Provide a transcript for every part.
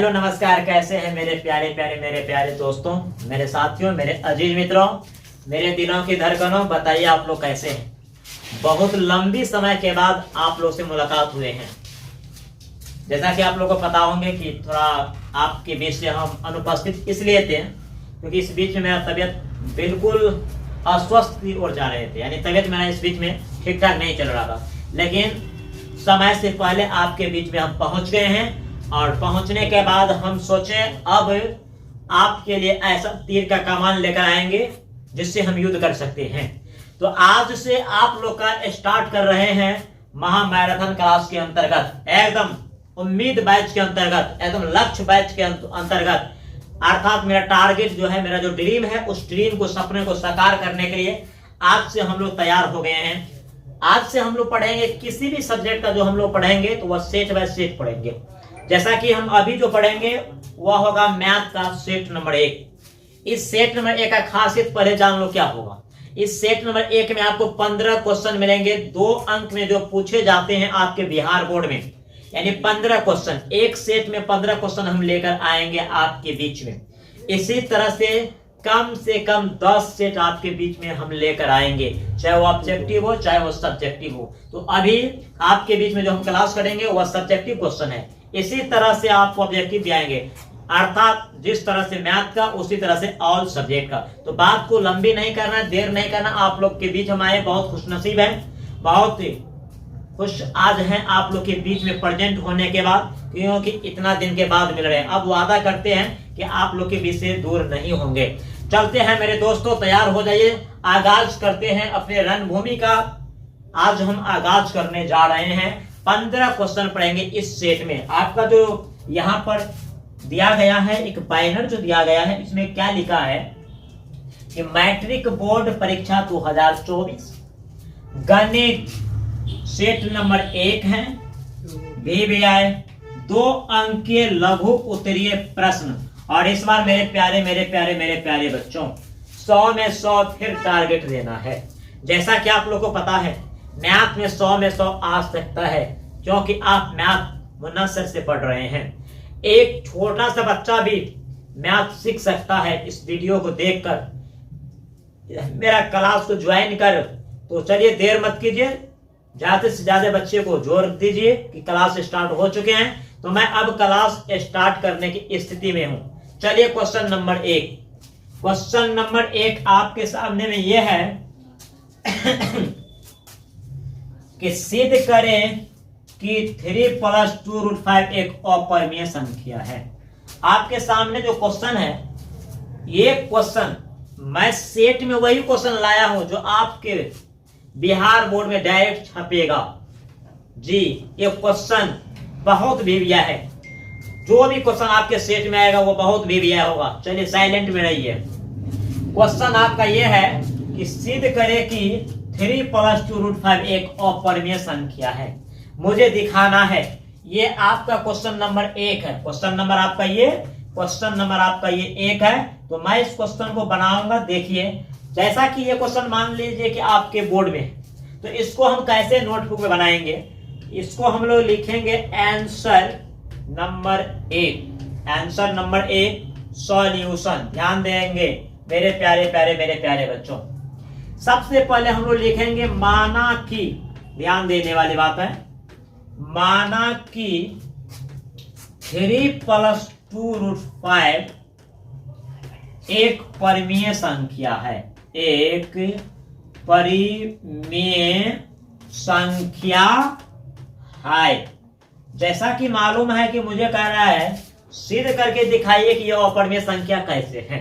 Hello नमस्कार, कैसे हैं मेरे प्यारे प्यारे मेरे प्यारे दोस्तों, मेरे साथियों, मेरे अजीज मित्रों, मेरे दिलों की धड़कनों। बताइए आप लोग कैसे हैं। बहुत लंबी समय के बाद आप लोग से मुलाकात हुए हैं। जैसा कि आप लोगों को पता होंगे कि थोड़ा आपके बीच से हम अनुपस्थित इसलिए थे क्योंकि इस बीच में मेरा तबीयत बिल्कुल अस्वस्थ की ओर जा रहे थे, यानी तबीयत मेरा इस बीच में ठीक ठाक नहीं चल रहा था। लेकिन समय से पहले आपके बीच में हम पहुंच गए हैं और पहुंचने के बाद हम सोचे अब आपके लिए ऐसा तीर का कमान लेकर आएंगे जिससे हम युद्ध कर सकते हैं। तो आज से आप लोग का स्टार्ट कर रहे हैं महामैराथन क्लास के अंतर्गत, एकदम उम्मीद बैच के अंतर्गत, एकदम लक्ष्य बैच के अंतर्गत। अर्थात मेरा टारगेट जो है, मेरा जो ड्रीम है, उस ड्रीम को, सपने को साकार करने के लिए आज से हम लोग तैयार हो गए हैं। आज से हम लोग पढ़ेंगे किसी भी सब्जेक्ट का जो हम लोग पढ़ेंगे तो वह सेट बाय सेट पढ़ेंगे। जैसा कि हम अभी जो पढ़ेंगे वह होगा मैथ का सेट नंबर 1। इस सेट नंबर 1 का खासियत पहले जान लो क्या होगा। इस सेट नंबर 1 में आपको 15 क्वेश्चन मिलेंगे, 2 अंक में, जो पूछे जाते हैं आपके बिहार बोर्ड में, यानी 15 क्वेश्चन। एक सेट में 15 क्वेश्चन हम लेकर आएंगे आपके बीच में। इसी तरह से कम 10 सेट आपके बीच में हम लेकर आएंगे, चाहे वो ऑब्जेक्टिव हो चाहे वो सब्जेक्टिव हो। तो अभी आपके बीच में जो हम क्लास करेंगे वह सब्जेक्टिव क्वेश्चन है। इसी तरह से आपको ऑब्जेक्टिव भी आएंगे, अर्थात जिस तरह से मैथ का उसी तरह से ऑल सब्जेक्ट का। तो बात को लंबी नहीं करना, देर नहीं करना। आप लोग के बीच हम आए, बहुत खुशनसीब है, बहुत खुश आज हैं आप लोग के बीच में प्रेजेंट होने के बाद, क्योंकि इतना दिन के बाद मिल रहे हैं। अब वादा करते हैं कि आप लोग के बीच से दूर नहीं होंगे। चलते हैं मेरे दोस्तों, तैयार हो जाइए, आगाज करते हैं अपने रणभूमि का। आज हम आगाज करने जा रहे हैं। 15 क्वेश्चन पढ़ेंगे इस सेट में। आपका जो यहाँ पर दिया गया है, एक बैनर जो दिया गया है, इसमें क्या लिखा है कि मैट्रिक बोर्ड परीक्षा 2024 गणित सेट नंबर 1 है। VBI 2 अंक के लघु उत्तरीय प्रश्न। और इस बार मेरे प्यारे बच्चों, 100 में 100 फिर टारगेट देना है। जैसा कि आप लोग को पता है, मैथ में 100 में 100 आ सकता है, क्योंकि आप मैथ मुनस्सर से पढ़ रहे हैं। एक छोटा सा बच्चा भी मैथ सीख सकता है इस वीडियो को देखकर। मेरा क्लास को ज्वाइन कर, तो चलिए देर मत कीजिए, ज्यादा से ज्यादा बच्चे को जोर दीजिए कि क्लास स्टार्ट हो चुके हैं। तो मैं अब क्लास स्टार्ट करने की स्थिति में हूं। चलिए क्वेश्चन नंबर 1। क्वेश्चन नंबर 1 आपके सामने में यह है कि सिद्ध करें कि 3 + 2√5 एक अपरिमेय संख्या है। आपके सामने जो क्वेश्चन है, ये क्वेश्चन मैं सेट में वही क्वेश्चन लाया हूं जो आपके बिहार बोर्ड में डायरेक्ट छपेगा। जी, ये क्वेश्चन बहुत वीविया है। जो भी क्वेश्चन आपके सेट में आएगा वो बहुत वीविया होगा। चलिए साइलेंट में रहिए। क्वेश्चन आपका ये है कि सिद्ध करें कि 3 + 2√5 एक अपरिमेय संख्या है। मुझे दिखाना है। ये आपका क्वेश्चन नंबर 1 है। क्वेश्चन नंबर आपका ये 1 है। तो मैं इस क्वेश्चन को बनाऊंगा। देखिए, जैसा कि ये क्वेश्चन मान लीजिए कि आपके बोर्ड में, तो इसको हम कैसे नोटबुक में बनाएंगे। इसको हम लोग लिखेंगे answer number 1। Answer number 1 solution. ध्यान देंगे मेरे प्यारे बच्चों। सबसे पहले हम लोग लिखेंगे माना कि, ध्यान देने वाली बात है, माना कि 3 + 2√5 एक परिमेय संख्या है। एक परिमेय संख्या है। जैसा कि मालूम है कि मुझे कह रहा है सिद्ध करके दिखाइए कि यह अपरिमेय संख्या कैसे है।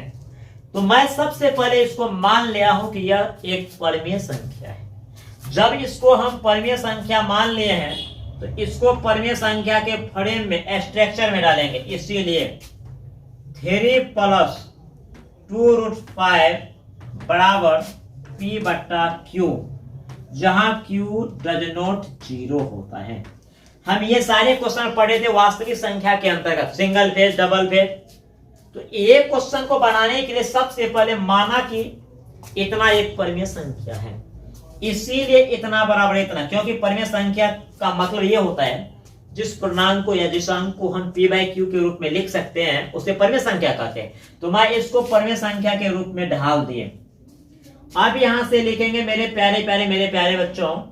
तो मैं सबसे पहले इसको मान लिया हूं कि यह एक परिमेय संख्या है। जब इसको हम परिमेय संख्या मान लिए हैं, तो इसको परिमेय संख्या के फ्रेम में, स्ट्रक्चर में डालेंगे। इसीलिए 3 + 2√5 बराबर P/Q, जहां Q डज नॉट 0 होता है। हम ये सारे क्वेश्चन पढ़े थे वास्तविक संख्या के अंतर्गत, सिंगल फेज, डबल फेज। तो एक क्वेश्चन को बनाने के लिए सबसे पहले माना कि इतना एक परिमेय संख्या है। इसीलिए इतना बराबर इतना, क्योंकि परिमेय संख्या का मतलब यह होता है जिस पूर्णांक को या जिस अंक को हम p बाई क्यू के रूप में लिख सकते हैं उसे परमेय संख्या कहते हैं। तो मैं इसको परमेय संख्या के रूप में ढाल दिए। अब यहां से लिखेंगे मेरे प्यारे बच्चों,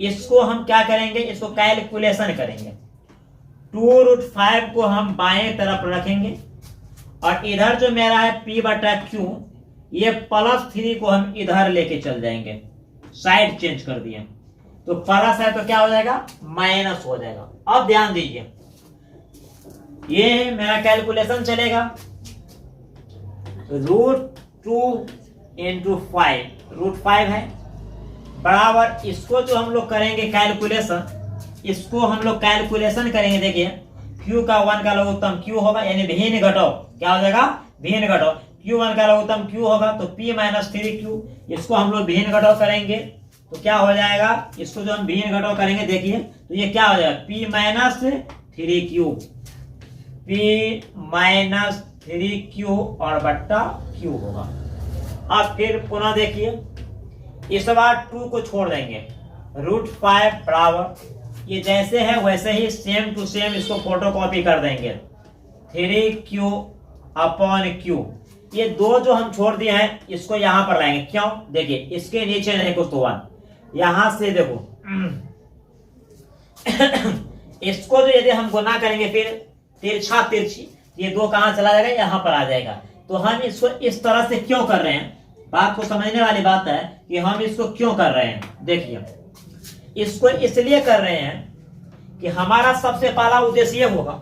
इसको हम क्या करेंगे, इसको कैलकुलेशन करेंगे। 2√5 को हम बाएं तरफ रखेंगे और इधर जो मेरा है p बटा क्यू, ये +3 को हम इधर लेके चल जाएंगे, साइड चेंज कर दिए। तो प्लस है तो क्या हो जाएगा, माइनस हो जाएगा। अब ध्यान दीजिए, ये मेरा कैलकुलेशन चलेगा। √2 × 5, √5 है बराबर, इसको जो हम लोग करेंगे कैलकुलेशन, इसको हम लोग कैलकुलेशन करेंगे। देखिए q का 1 का लघुत्तम q होगा, यानी भिन्न घटाओ, क्या हो जाएगा, भिन्न घटाओ। q1 का लघुत्तम q होगा तो p - 3q, इसको हम लोग भिन्न घटाओ करेंगे तो क्या हो जाएगा, इसको जो हम भिन्न घटाओ करेंगे देखिए तो ये क्या हो जाएगा, p - 3q, p - 3q और बट्टा q होगा। अब फिर पुनः देखिए, इस बार 2 को छोड़ देंगे, √5 बराबर, ये जैसे है वैसे ही सेम टू सेम इसको फोटोकॉपी कर देंगे, 3q/q। ये दो जो हम छोड़ दिए हैं इसको यहां पर लाएंगे। क्यों, देखिए इसके नीचे नहीं कुछ तो 1, यहां से देखो इसको जो यदि हम गुना करेंगे फिर तिरछा तिरछी, ये 2 कहां चला जाएगा, यहां पर आ जाएगा। तो हम इसको इस तरह से क्यों कर रहे हैं, बात को समझने वाली बात है कि हम इसको क्यों कर रहे हैं। देखिए इसको इसलिए कर रहे हैं कि हमारा सबसे पहला उद्देश्य ये होगा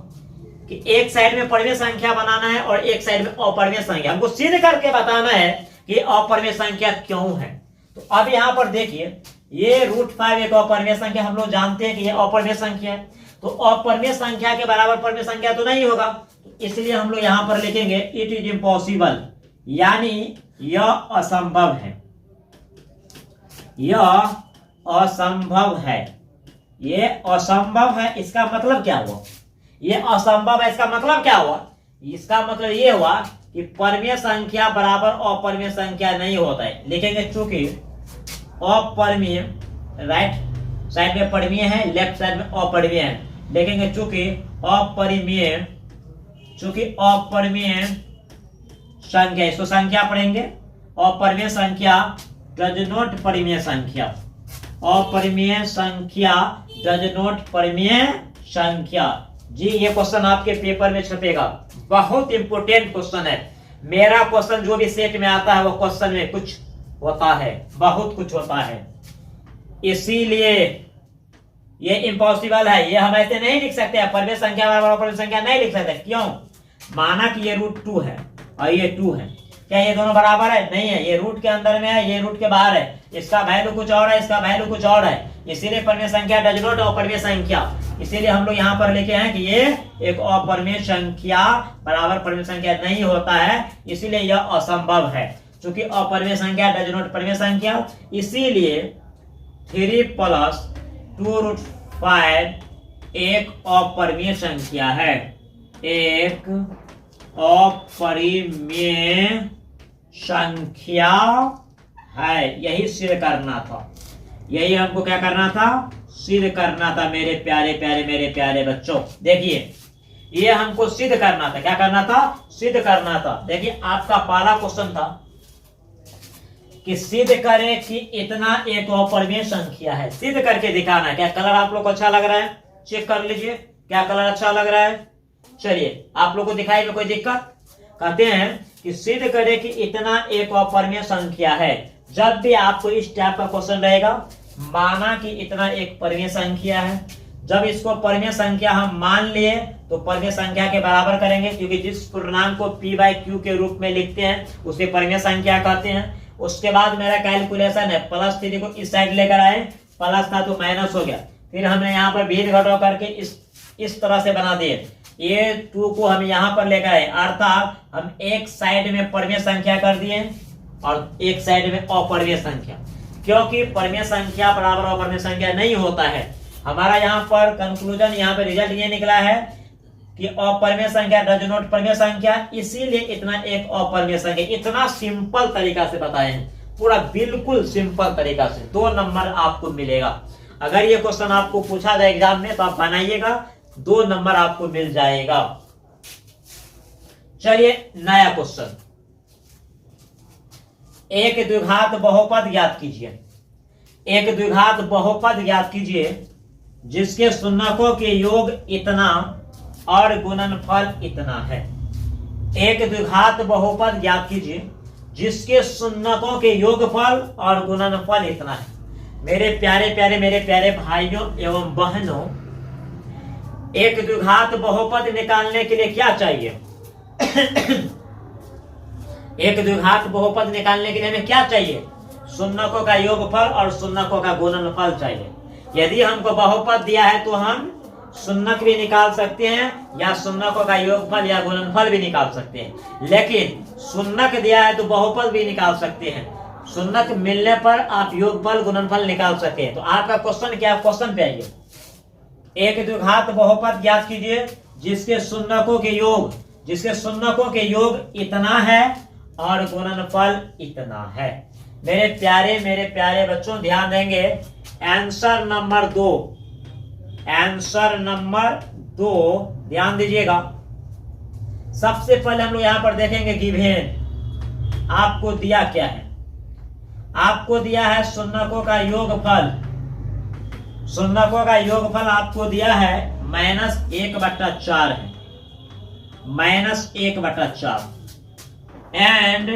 कि एक साइड में परमेय संख्या बनाना है और एक साइड में अपरमेय संख्या, हमको सिद्ध करके बताना है कि अपरमेय संख्या क्यों है। तो अब यहां पर देखिए, ये √5 एक अपरमेय संख्या, हम लोग जानते हैं कि ये अपरमेय संख्या है, तो अपरमेय संख्या के बराबर परमेय संख्या तो नहीं होगा, तो इसलिए हम लोग यहां पर लिखेंगे इट इज इम्पॉसिबल, यानी यह असंभव है, यह असंभव है। ये असंभव है, इसका मतलब क्या हुआ, ये असंभव है, इसका मतलब क्या हुआ, इसका मतलब ये हुआ कि परमेय संख्या बराबर अपरमेय संख्या नहीं होता है। लिखेंगे चूंकि अपरमेय, राइट साइड में परमेय है, लेफ्ट साइड में अपरमेय है, लिखेंगे चूंकि अपरमेय संख्या, इसको संख्या पढ़ेंगे, अपरमेय संख्या डज नॉट परमेय संख्या, अपरमेय संख्या डज नॉट परमेय संख्या। जी ये क्वेश्चन आपके पेपर में छपेगा, बहुत इंपोर्टेंट क्वेश्चन है। मेरा क्वेश्चन जो भी सेट में आता है वो क्वेश्चन में कुछ होता है, बहुत कुछ होता है, इसीलिए ये इम्पॉसिबल है। ये हम ऐसे नहीं लिख सकते, परमेय संख्या बराबर अपरमेय संख्या नहीं लिख सकते। क्यों, माना कि ये √2 है और ये 2 है, क्या ये दोनों बराबर है, नहीं है, ये रूट के अंदर में है, ये रूट के बाहर है, इसका वैल्यू कुछ और है, इसका वैल्यू कुछ और है, इसीलिए परमेय संख्या डज नॉट अपरमेय संख्या। इसीलिए हम लोग यहाँ पर लिखे हैं कि ये एक अपरमेय संख्या बराबर परमेय संख्या नहीं होता है, इसीलिए यह असंभव है। चूंकि अपरमेय संख्या डज नॉट परमेय संख्या, इसीलिए 3 + 2√5 एक अपरमेय संख्या है, एक अपरिमेय संख्या है। यही सिद्ध करना था, यही हमको क्या करना था, सिद्ध करना था मेरे प्यारे बच्चों। देखिए ये हमको सिद्ध करना था, क्या करना था, सिद्ध करना था। देखिए आपका पहला क्वेश्चन था कि सिद्ध करें कि इतना एक अपरिमेय संख्या है, सिद्ध करके दिखाना है। क्या कलर आप लोग को अच्छा लग रहा है, चेक कर लीजिए क्या कलर अच्छा लग रहा है। चलिए आप लोग को दिखाई में कोई दिक्कत, कहते हैं कि सिद्ध करें कि इतना एक अपरिमेय संख्या है। जब भी आपको इस टाइप का क्वेश्चन रहेगा, माना कि इतना एक परिमेय संख्या है, जब इसको परिमेय संख्या हम मान लिए तो परिमेय संख्या के बराबर करेंगे, क्योंकि जिस पूर्णांक को p/q के रूप में लिखते हैं उसे परिमेय संख्या कहते हैं। उसके बाद मेरा कैलकुलेशन है, +3 को इस साइड लेकर आए, प्लस था तो माइनस हो गया, फिर हमने यहाँ पर भेद घटाव करके इस तरह से बना दिए। ये 2 को हम यहाँ पर लेकर आए, अर्थात हम एक साइड में परिमेय संख्या कर दिए और एक साइड में अपरिमेय संख्या, क्योंकि परिमेय संख्या बराबर अपरिमेय संख्या नहीं होता है। हमारा यहाँ पर कंक्लूजन, यहाँ पे रिजल्ट ये निकला है कि अपरिमेय संख्या डज नॉट परिमेय संख्या, इसीलिए इतना एक अपरिमेय संख्या। इतना सिंपल तरीका से बताए हैं, पूरा बिल्कुल सिंपल तरीका से 2 नंबर आपको मिलेगा। अगर ये क्वेश्चन आपको पूछा जाए एग्जाम में तो आप बनाइएगा, 2 नंबर आपको मिल जाएगा। चलिए नया क्वेश्चन, एक द्विघात बहुपद ज्ञात कीजिए। एक द्विघात बहुपद ज्ञात कीजिए जिसके शून्यकों के योग इतना और गुणनफल इतना है। एक द्विघात बहुपद ज्ञात कीजिए जिसके शून्यकों के योगफल और गुणनफल इतना है। मेरे प्यारे भाइयों एवं बहनों, एक द्विघात बहुपद निकालने के लिए क्या चाहिए? एक द्विघात बहुपद निकालने के लिए हमें क्या चाहिए? शून्यकों का योगफल और शून्यकों का गुणनफल चाहिए। यदि हमको बहुपद दिया है तो हम शून्यक भी निकाल सकते हैं या शून्यकों का योगफल या गुणनफल भी निकाल सकते हैं। लेकिन शून्यक दिया है तो बहुपद भी निकाल सकते हैं। शून्यक मिलने पर आप योगफल गुणनफल निकाल सकते हैं। तो आपका क्वेश्चन क्या है? क्वेश्चन पे आइए। एक द्विघात बहुपद ज्ञात कीजिए जिसके शून्यकों के योग इतना है और गुणनफल इतना है। मेरे प्यारे बच्चों ध्यान देंगे। आंसर नंबर 2 ध्यान दीजिएगा। सबसे पहले हम लोग यहां पर देखेंगे गिवन आपको दिया क्या है। आपको दिया है शून्यकों का योगफल। शून्यकों का योगफल आपको दिया है -1/4 है, -1/4। एंड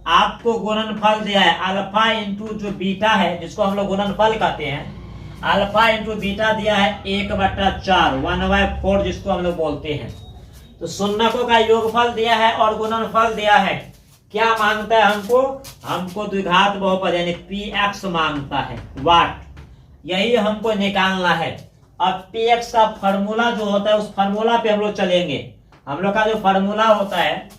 आपको गुणनफल दिया है अल्फा इंटू जो बीटा है, जिसको हम लोग गुणनफल कहते हैं। अल्फा इंटू बीटा दिया है 1/4, 1/4 जिसको हम लोग बोलते हैं। तो शून्यकों का योगफल दिया है और गुणनफल दिया है। क्या मांगता है हमको द्विघात बहुपद यानी px मांगता है। वाट यही हमको निकालना है। अब px का फॉर्मूला जो होता है उस फॉर्मूला पे हम लोग चलेंगे। हम लोग का जो फॉर्मूला होता है,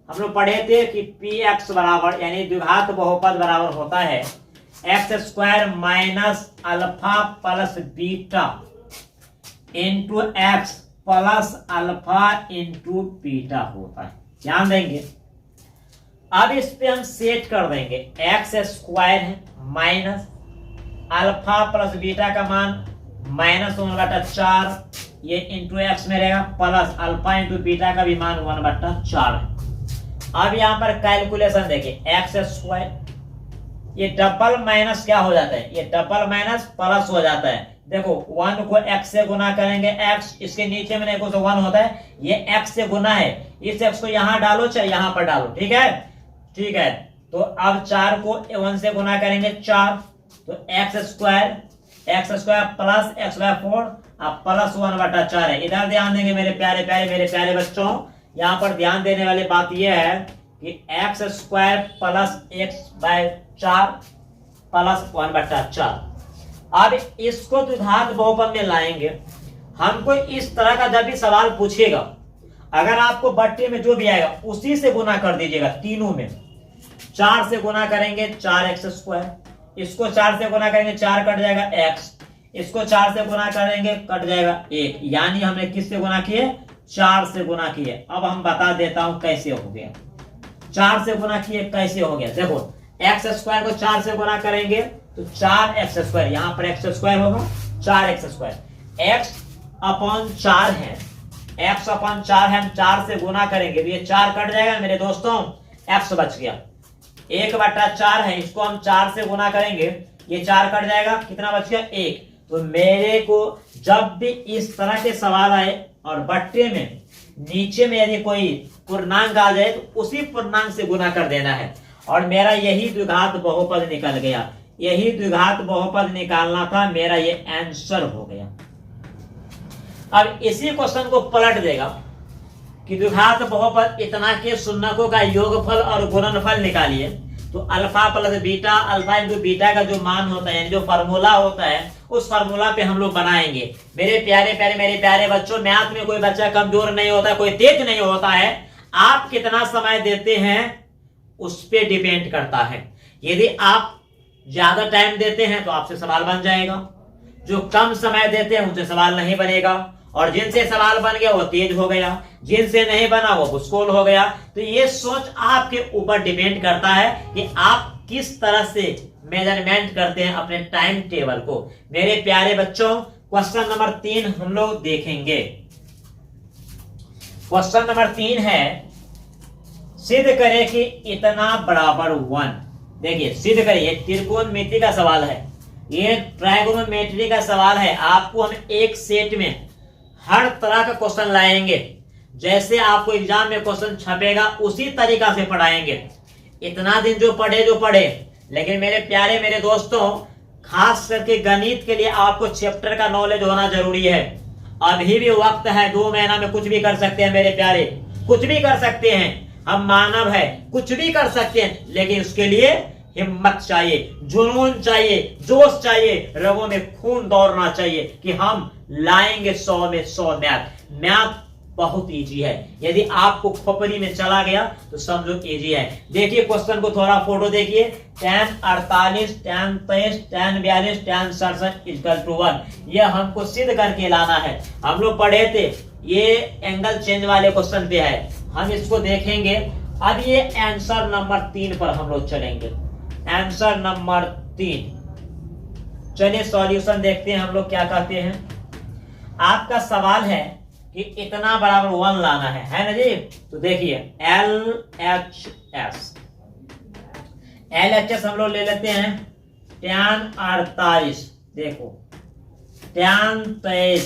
हम लोग पढ़े थे कि px बराबर यानी द्विघात बहुपद बराबर होता है x² minus alpha plus beta into x plus alpha into beta होता है। ध्यान देंगे। अब इस पे हम सेट कर देंगे x² है माइनस अल्फा प्लस बीटा का मान -1/4, ये इंटू एक्स में रहेगा, प्लस अल्फा इंटू बीटा का भी मान 1/4 है। अब यहां पर कैलकुलेशन देखिए, x², ये डबल माइनस क्या हो जाता है? ये डबल माइनस प्लस हो जाता है। देखो 1 को x से गुना करेंगे, x इसके नीचे में देखो तो 1 होता है, ये x से गुना है। इस x को यहां डालो चाहे यहां पर डालो, ठीक है। तो अब 4 को 1 से गुना करेंगे 4, तो x² प्लस x/4 अब प्लस 1/4 है। इधर ध्यान देंगे मेरे प्यारे बच्चों। यहाँ पर ध्यान देने वाली बात यह है कि x² प्लस x/4 प्लस 1/4। अब इसको द्विघात बहुपद में लाएंगे। हमको इस तरह का जब भी सवाल पूछेगा, अगर आपको बट्टे में जो भी आएगा उसी से गुना कर दीजिएगा। तीनों में 4 से गुना करेंगे 4x², इसको 4 से गुना करेंगे 4 कट जाएगा x, इसको 4 से गुना करेंगे कट जाएगा 1, यानी हमने किससे गुना किए? 4 से गुना किए। अब हम बता देता हूं कैसे हो गया। 4 से गुना किए कैसे हो गया? देखो x² को 4 से गुना करेंगे तो 4x², यहां पर x² होगा 4x², x/4 है, x/4 है। हम 4 से गुना करेंगे तो ये 4 कट जाएगा मेरे दोस्तों, x बच गया। 1/4 है, इसको हम 4 से गुना करेंगे, ये 4 कट जाएगा, कितना बच गया? 1। तो मेरे को जब भी इस तरह के सवाल आए और बट्टे में नीचे में यदि कोई पूर्णांक आ जाए तो उसी पूर्णांक से गुना कर देना है। और मेरा यही द्विघात बहुपद निकल गया। यही द्विघात बहुपद निकालना था, मेरा ये आंसर हो गया। अब इसी क्वेश्चन को पलट देगा कि द्विघात बहुपद इतना के शून्यकों का योगफल और गुणनफल निकालिए। तो alpha plus beta, alpha into beta का जो मान होता है, जो फार्मूला होता है, उस फार्मूला पे हम लोग बनाएंगे। मेरे प्यारे बच्चों, मैथ में कोई बच्चा कमजोर नहीं होता, कोई तेज नहीं होता है। आप कितना समय देते हैं उस पे डिपेंड करता है। यदि आप ज्यादा टाइम देते हैं तो आपसे सवाल बन जाएगा, जो कम समय देते हैं उनसे सवाल नहीं बनेगा, और जिनसे सवाल बन गया वो तेज हो गया, जिनसे नहीं बना वो भूसकोल हो गया। तो ये सोच आपके ऊपर डिपेंड करता है कि आप किस तरह से मेजरमेंट करते हैं अपने टाइम टेबल को। मेरे प्यारे बच्चों, क्वेश्चन नंबर 3 हम लोग देखेंगे। क्वेश्चन नंबर 3 है, सिद्ध करें कि इतना बराबर 1। देखिए, सिद्ध करिए, त्रिकोणमिति का सवाल है, ये ट्राइगोनोमेट्री का सवाल है। आपको हम एक सेट में हर तरह का क्वेश्चन लाएंगे, जैसे आपको एग्जाम में क्वेश्चन छपेगा उसी तरीका से पढ़ाएंगे। इतना दिन जो पढ़े, लेकिन मेरे प्यारे मेरे दोस्तों, खास करके गणित के लिए आपको चैप्टर का नॉलेज होना जरूरी है। अभी भी वक्त है, 2 महीना में कुछ भी कर सकते हैं मेरे प्यारे, कुछ भी कर सकते हैं। हम मानव है, कुछ भी कर सकते हैं, लेकिन उसके लिए हिम्मत चाहिए, जुनून चाहिए, जोश चाहिए, रगों में खून दौड़ना चाहिए कि हम लाएंगे 100 में 100 मैथ बहुत इजी है। यदि आपको खोपड़ी में चला गया तो समझो इजी है। देखिए क्वेश्चन को थोड़ा फोटो देखिए। tan 48, tan 23, tan 42, tan 67 equal to 1। यह हमको सिद्ध करके लाना है। हम लोग पढ़े थे, ये एंगल चेंज वाले क्वेश्चन पे है, हम इसको देखेंगे। अब ये आंसर नंबर 3 पर हम लोग चलेंगे। आंसर नंबर 3, चलिए सॉल्यूशन देखते हैं हम लोग क्या कहते हैं। आपका सवाल है कि इतना बराबर 1 लाना है ना जी। तो देखिए LHS हम लोग ले लेते हैं tan 48, देखो tan 23,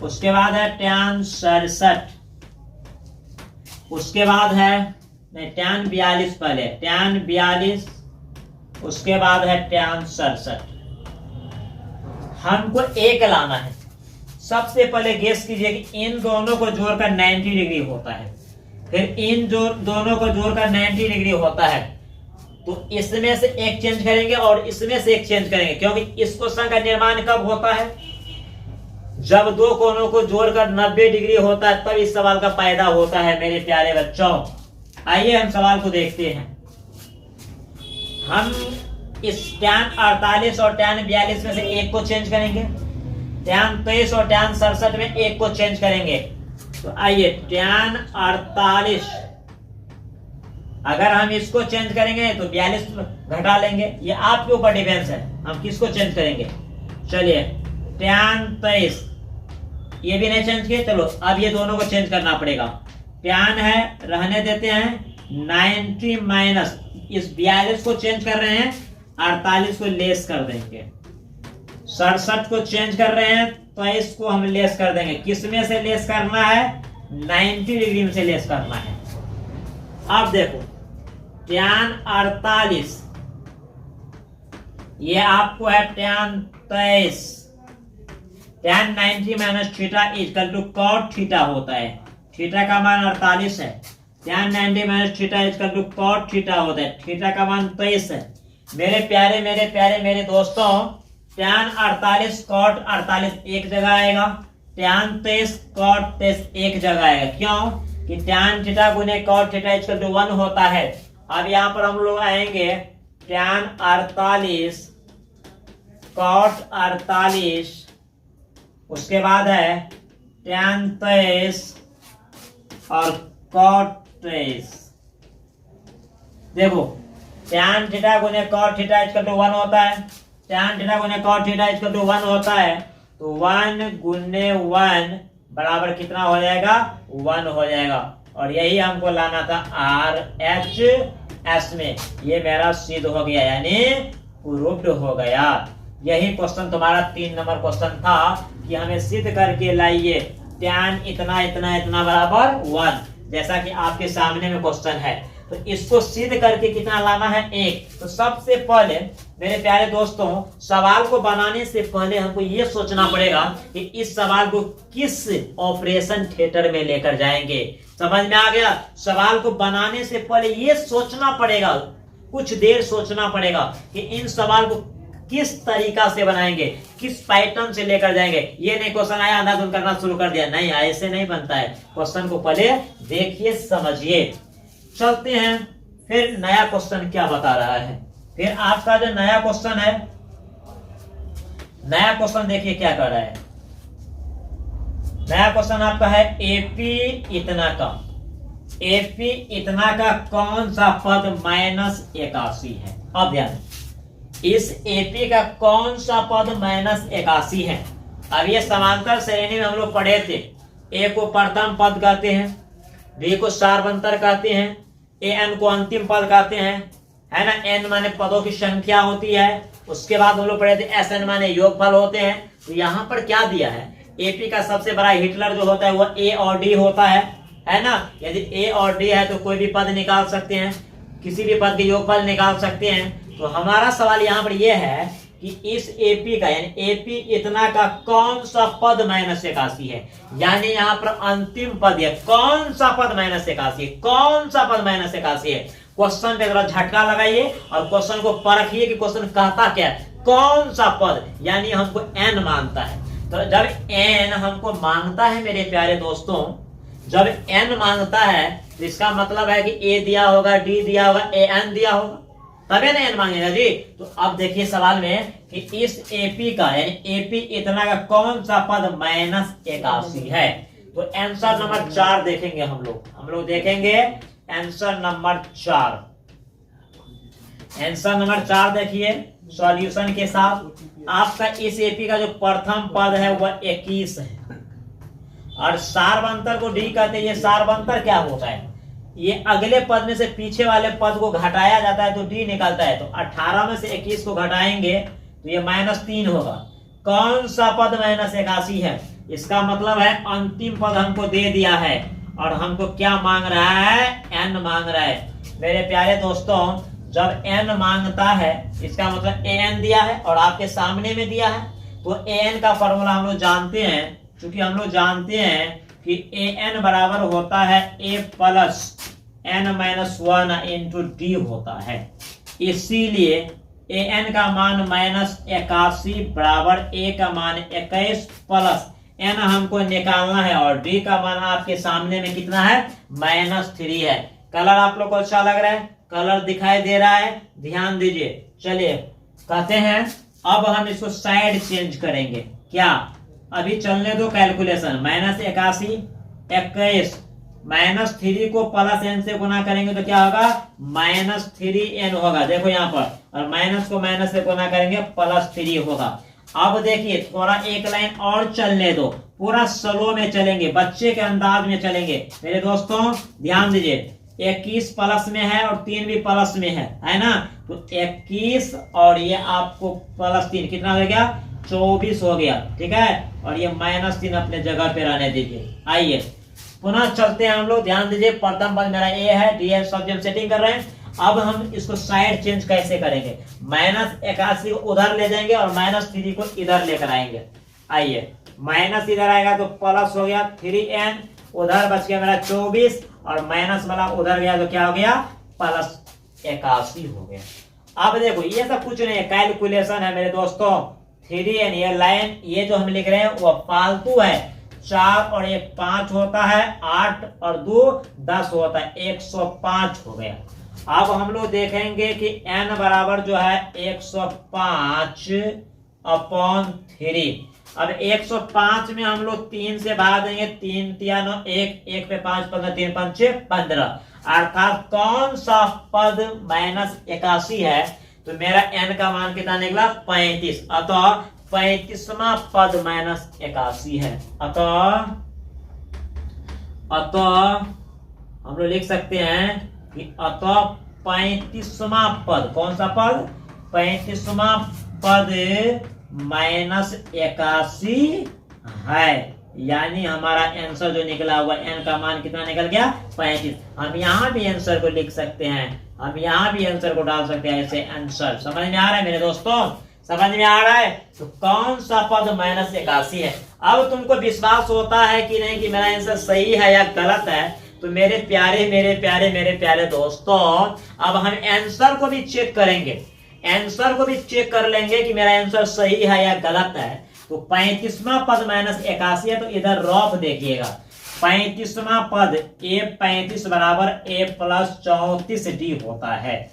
उसके बाद है tan 67, उसके बाद है नहीं tan 42, पहले tan 42, उसके बाद है tan 67। हमको एक लाना है। सबसे पहले गेस कीजिए कि इन दोनों को जोड़कर 90 डिग्री होता है, फिर इन दोनों को जोड़कर 90 डिग्री होता है। तो इसमें से एक चेंज करेंगे और इसमें से एक चेंज करेंगे, क्योंकि इस क्वेश्चन का निर्माण कब होता है? जब दो कोनों को जोड़कर 90 डिग्री होता है, तब इस सवाल का पैदा होता है मेरे प्यारे बच्चों। आइए हम सवाल को देखते हैं। हम इस tan 48 और tan 42 में से एक को चेंज करेंगे, tan 23 और tan 67 में एक को चेंज करेंगे। तो आइए tan 48, अगर हम इसको चेंज करेंगे तो 42 घटा लेंगे। ये आपके ऊपर डिपेंड है, हम किसको चेंज करेंगे। चलिए tan 23, ये भी नहीं चेंज किए, चलो अब ये दोनों को चेंज करना पड़ेगा। tan है, रहने देते हैं, 90 माइनस इस 42 को चेंज कर रहे हैं, 48 को लेस कर देंगे, 67 को चेंज कर रहे हैं तो इसको हम लेस कर देंगे। किस में से लेस करना है? 90 डिग्री में से लेस करना है। अब देखो tan 48, ये आपको है tan 23, tan 90 minus theta equal to cot theta होता है। थीटा का मान 48 है, tan 90 minus theta equal to cot theta होता है। थीटा का मान 23 है। मेरे प्यारे मेरे दोस्तों, tan 48 cot 48 एक जगह आएगा, tan 23 cot 23 एक जगह आएगा। क्यों कि tan थीटा गुने cot थीटा इक्वल टू 1 होता है। अब यहाँ पर हम लोग आएंगे tan 48 cot 48, उसके बाद है tan 23 और cot 23। देखो tan थीटा गुने cot थीटा इक्वल टू 1 होता है, tan थीटा गुने cot थीटा इक्वल टू 1 होता है। तो 1 गुने 1 बराबर कितना हो जाएगा? 1 हो जाएगा। और यही हमको लाना था RHS में। ये मेरा सिद्ध हो गया, यानी प्रूव्ड हो गया। यही क्वेश्चन तुम्हारा 3 नंबर क्वेश्चन था कि हमें सिद्ध करके लाइए tan इतना इतना इतना बराबर 1, जैसा कि आपके सामने में क्वेश्चन है। तो इसको सिद्ध करके कितना लाना है? 1। तो सबसे पहले मेरे प्यारे दोस्तों, सवाल को बनाने से पहले हमको ये सोचना पड़ेगा कि इस सवाल को किस ऑपरेशन थिएटर में लेकर जाएंगे। समझ में आ गया? सवाल को बनाने से पहले ये सोचना पड़ेगा, कुछ देर सोचना पड़ेगा कि इन सवाल को किस तरीका से बनाएंगे, किस पैटर्न से लेकर जाएंगे। ये नहीं क्वेश्चन आया अंधाधुंध करना शुरू कर दिया, नहीं, ऐसे नहीं बनता है। क्वेश्चन को पहले देखिए, समझिए। चलते हैं फिर नया क्वेश्चन क्या बता रहा है। फिर आपका जो नया क्वेश्चन है, नया क्वेश्चन देखिए क्या कर रहा है। नया क्वेश्चन आपका है AP इतना का, एपी इतना का कौन सा पद -81 है। अब ध्यान, इस एपी का कौन सा पद -81 है। अब ये समांतर श्रेणी में हम लोग पढ़े थे, ए को प्रथम पद कहते हैं, बी को सार्वंतर कहते हैं, एन को अंतिम पद कहते हैं, है ना। एन माने पदों की संख्या होती है। उसके बाद हम लोग पढ़े थे एस एन माने योगफल होते हैं। तो यहाँ पर क्या दिया है, एपी का सबसे बड़ा हिटलर जो होता है वो ए और डी होता है ना। यदि ए और डी है तो कोई भी पद निकाल सकते हैं, किसी भी पद के योगफल निकाल सकते हैं। तो हमारा सवाल यहाँ पर यह है कि इस एपी का यानी एपी इतना का कौन सा पद -81 है। यानी यहाँ पर अंतिम पद है, कौन सा पद -81, कौन सा पद -81 है। क्वेश्चन पे जरा झटका लगाइए और क्वेश्चन को परखिए कि क्वेश्चन कहता क्या है, कौन सा पद। यानी हमको एन मांगता है। तो जब एन हमको मांगता है मेरे प्यारे दोस्तों, जब एन मांगता है तो इसका मतलब है कि ए दिया होगा, डी दिया होगा, ए एन दिया होगा, तभी ना एन मांगेगा जी। तो अब देखिए सवाल में कि इस एपी का यानी एपी इतना का कौन सा पद -81 है। तो आंसर नंबर 4 देखेंगे हम लोग देखेंगे आंसर नंबर 4। आंसर नंबर 4 देखिए सॉल्यूशन के साथ। आपका इस एपी का जो प्रथम पद है वह 21 है और सार्वंतर को डी कहते हैं। ये सार्वंतर क्या होता है, ये अगले पद में से पीछे वाले पद को घटाया जाता है तो डी निकलता है। तो 18 में से 21 को घटाएंगे तो ये -3 होगा। कौन सा पद -81 है, इसका मतलब है अंतिम पद हमको दे दिया है और हमको क्या मांग रहा है, एन मांग रहा है। मेरे प्यारे दोस्तों जब एन मांगता है इसका मतलब एन दिया है और आपके सामने में दिया है। तो एन का फॉर्मूला हम लोग जानते हैं, क्योंकि हम लोग जानते हैं कि एन बराबर होता है ए प्लस n-1 इंटू डी होता है। इसीलिए एन का मान -81 बराबर ए का मान 21 प्लस एन हमको निकालना है और डी का मान आपके सामने में कितना है, -3 है। कलर आप लोग को अच्छा लग रहा है, कलर दिखाई दे रहा है, ध्यान दीजिए। चलिए कहते हैं अब हम इसको साइड चेंज करेंगे। क्या, अभी चलने दो कैलकुलेशन। -81 21 -3 को प्लस एन से गुना करेंगे तो क्या होगा, -3n होगा। देखो यहाँ पर, और माइनस को माइनस से गुना करेंगे +3 होगा। अब देखिए थोड़ा एक लाइन और चलने दो, पूरा स्लो में चलेंगे, बच्चे के अंदाज में चलेंगे। मेरे दोस्तों ध्यान दीजिए, 21 प्लस में है और 3 भी प्लस में है ना। तो 21 और ये आपको +3 कितना हो गया, 24 हो गया, ठीक है। और ये -3 अपने जगह पे रहने दीजिए। आइए पुनः चलते हैं हम लोग, ध्यान दीजिए। प्रथम पद मेरा ए है, डी है, सब हम सेटिंग कर रहे हैं। अब हम इसको साइड चेंज कैसे करेंगे, -81 को उधर ले जाएंगे और -3 को इधर लेकर आएंगे। आइए माइनस इधर आएगा तो प्लस हो गया 3n, उधर बच गया मेरा 24 और माइनस वाला उधर गया तो क्या हो गया, +81 हो गया। अब देखो ये सब कुछ नहीं है, कैलकुलेशन है मेरे दोस्तों। 3n ये लाइन ये जो हम लिख रहे हैं वो फालतू है। 4 और 1 5 होता है, 8 और 2 10 होता है, 105 हो गया। अब हम लोग देखेंगे कि n बराबर जो है 105/3। अब 105 में हम लोग 3 से भाग देंगे, 3 3 9 1 1 पे 5 15 3 5 6 15, अर्थात कौन सा पद -81 है। तो मेरा n का मान कितना निकला, 35। अतः 35वां पद -81 है। अतः हम लोग लिख सकते हैं कि अतः 35वां पद, कौन सा पद, 35वां पद -81 है। यानी हमारा आंसर जो निकला हुआ n का मान कितना निकल गया, 35। हम यहाँ भी आंसर को लिख सकते हैं, हम यहाँ भी आंसर को डाल सकते हैं ऐसे आंसर। समझ में आ रहा है मेरे दोस्तों, समझ में आ रहा है। तो कौन सा पद -81 है। अब तुमको विश्वास होता है कि नहीं कि मेरा आंसर सही है या गलत है। तो मेरे प्यारे दोस्तों अब हम आंसर को भी चेक करेंगे, आंसर को भी चेक कर लेंगे कि मेरा आंसर सही है या गलत है। तो 35वां पद -81 है, तो इधर रफ देखिएगा। 35वां पद A35 बराबर A + 34D होता है।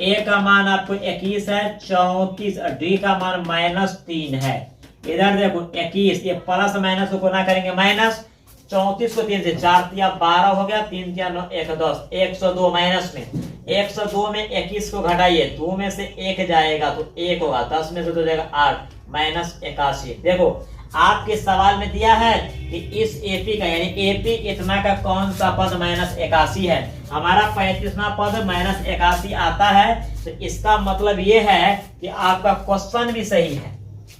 A का मान आपको 21 है, 34 और D का मान -3 है। इधर देखो 21, ये प्लस माइनस को गुना करेंगे माइनस, 34 को 3 से 4 तिया 12 हो गया, 3 तिया 9 1 10, 102 माइनस में 102 में 21 को घटाइए, 2 में से 1 जाएगा तो 1 होगा, 10 में से 2 जाएगा 8 माइनस 81। देखो आपके सवाल में दिया है कि इस एपी का यानी एपी इतना का कौन सा पद माइनस 81 है। हमारा 35वां पद माइनस 81 आता है, तो इसका मतलब ये है कि आपका क्वेश्चन भी सही है,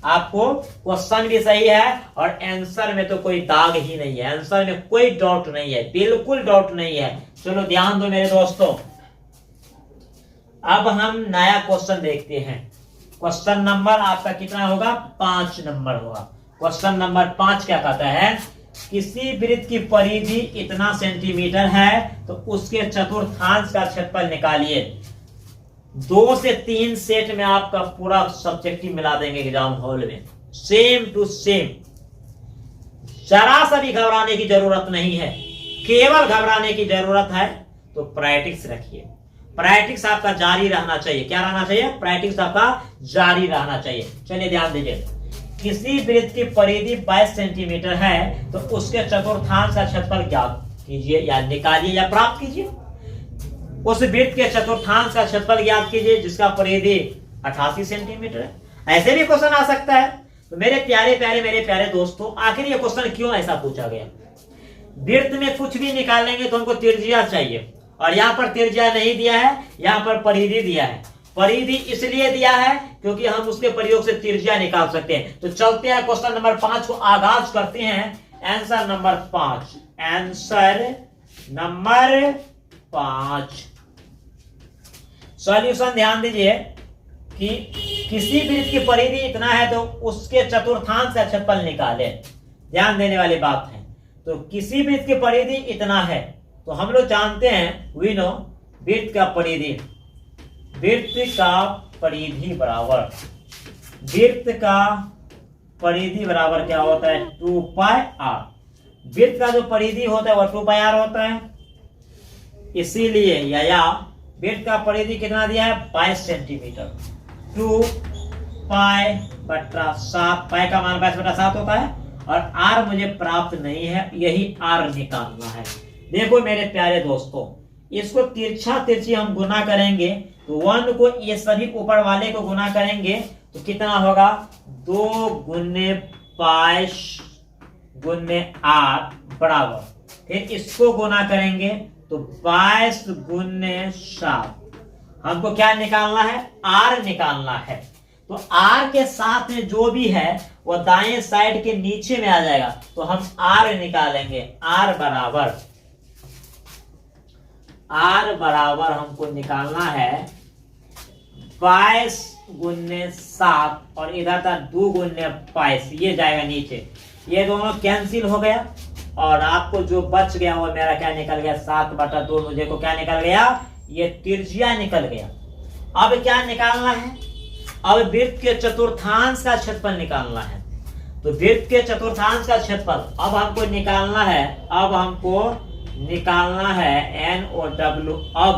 आपको क्वेश्चन भी सही है और आंसर में तो कोई दाग ही नहीं है, आंसर में कोई डाउट नहीं है, बिल्कुल डाउट नहीं है। चलो ध्यान दो मेरे दोस्तों, अब हम नया क्वेश्चन देखते हैं। क्वेश्चन नंबर आपका कितना होगा? 5 नंबर होगा। क्वेश्चन नंबर 5 क्या कहता है? किसी वृत्त की परिधि इतना सेंटीमीटर है तो उसके चतुर्थांश का क्षेत्रफल निकालिए। 2 से 3 सेट में आपका पूरा सब्जेक्टिव मिला देंगे एग्जाम हॉल में, सेम टू सेम। जरा सा भी घबराने की जरूरत नहीं है, केवल घबराने की जरूरत है तो प्रैक्टिस रखिए। प्रैक्टिस आपका जारी रहना चाहिए। क्या रहना चाहिए? प्रैक्टिस आपका जारी रहना चाहिए। चलिए ध्यान दीजिए, किसी वृत्त की परिधि 22 सेंटीमीटर है तो उसके चतुर्थांश का क्षेत्रफल ज्ञात कीजिए या निकालिए या प्राप्त कीजिए। उस वृत्त के चतुर्थांश का क्षेत्रफल ज्ञात कीजिए जिसका परिधि 88 सेंटीमीटर है। ऐसे भी क्वेश्चन आ सकता है। तो मेरे प्यारे दोस्तों, आखिर ये क्वेश्चन क्यों ऐसा पूछा गया? वृत्त में कुछ भी निकालेंगे तो हमको त्रिज्या चाहिए, और यहाँ पर त्रिज्या नहीं दिया है, यहाँ पर परिधि दिया है। परिधि इसलिए दिया है क्योंकि हम उसके प्रयोग से त्रिज्या निकाल सकते हैं। तो चलते हैं क्वेश्चन नंबर 5 को आगाज करते हैं। Answer number 5, answer number 5 solution ध्यान दीजिए कि किसी वृत्त की परिधि इतना है तो उसके चतुर्थांश का क्षेत्रफल निकाले। ध्यान देने वाली बात है। तो किसी वृत्त की परिधि इतना है तो हम लोग जानते हैं, वी नो, वृत्त का परिधि बराबर क्या होता है? 2 पाई आर। वृत्त का जो परिधि होता है वह 2 पाई आर होता है। इसीलिए या वृत्त का परिधि कितना दिया है? 22 सेंटीमीटर। 2 पाई बटा 7, पाई का मान 22/7 होता है, और आर मुझे प्राप्त नहीं है, यही आर निकालना है। देखो मेरे प्यारे दोस्तों, इसको तिरछी हम गुना करेंगे तो 1 को ये सभी ऊपर वाले को गुना करेंगे तो कितना होगा? 2 गुने पाई गुने आर बराबर, फिर इसको गुना करेंगे तो 22 गुने 7। हमको क्या निकालना है? आर निकालना है। तो आर के साथ में जो भी है वो दाएं साइड के नीचे में आ जाएगा, तो हम आर निकालेंगे। आर बराबर हमको निकालना है 22 गुने 7, और इधर था 2 गुने 22, ये जाएगा नीचे, ये दोनों कैंसिल हो गया, और आपको जो बच गया वो मेरा क्या निकल गया? 7/2। मुझे को क्या निकल गया? ये त्रिज्या निकल गया। अब क्या निकालना है? अब वृत्त के चतुर्थांश का क्षेत्रफल निकालना है। तो वृत्त के चतुर्थांश का क्षेत्रफल अब हमको निकालना है NOW। अब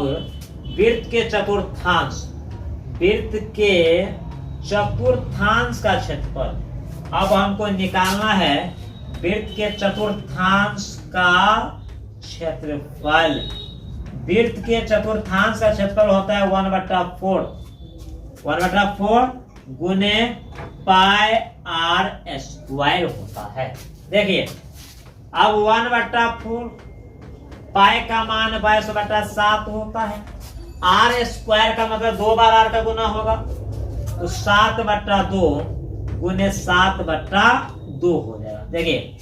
वृत्त के चतुर्थांश का क्षेत्रफल, अब हमको निकालना है वृत्त के चतुर्थांश का क्षेत्रफल। वृत्त के चतुर्थांश का क्षेत्रफल होता है 1/4 गुने पाई आर स्क्वायर होता है। देखिए अब 1/4, पाई का मान 22/7 होता है, आर स्क्वायर का मतलब 2 बार आर का गुना होगा, तो 7/2 गुने 7/2 हो जाएगा। देखिए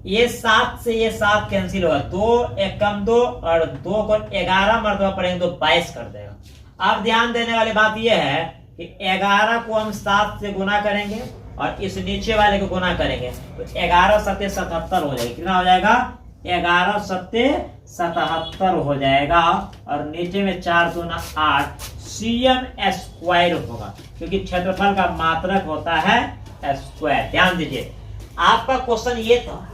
ये 7 से ये 7 कैंसिल होगा, 2 1 कम 2, और 2 को 11 मरतबा पढ़ेंगे तो 22 कर देगा। अब ध्यान देने वाली बात यह है कि 11 को हम 7 से गुना करेंगे और इस नीचे वाले को गुना करेंगे तो 11 7 77 हो जाएगा। कितना हो जाएगा? 11 7 77 हो जाएगा, और नीचे में 4 दूना 8 cm स्क्वायर होगा, क्योंकि क्षेत्रफल का मात्रक होता है स्क्वायर। ध्यान दीजिए, आपका क्वेश्चन ये था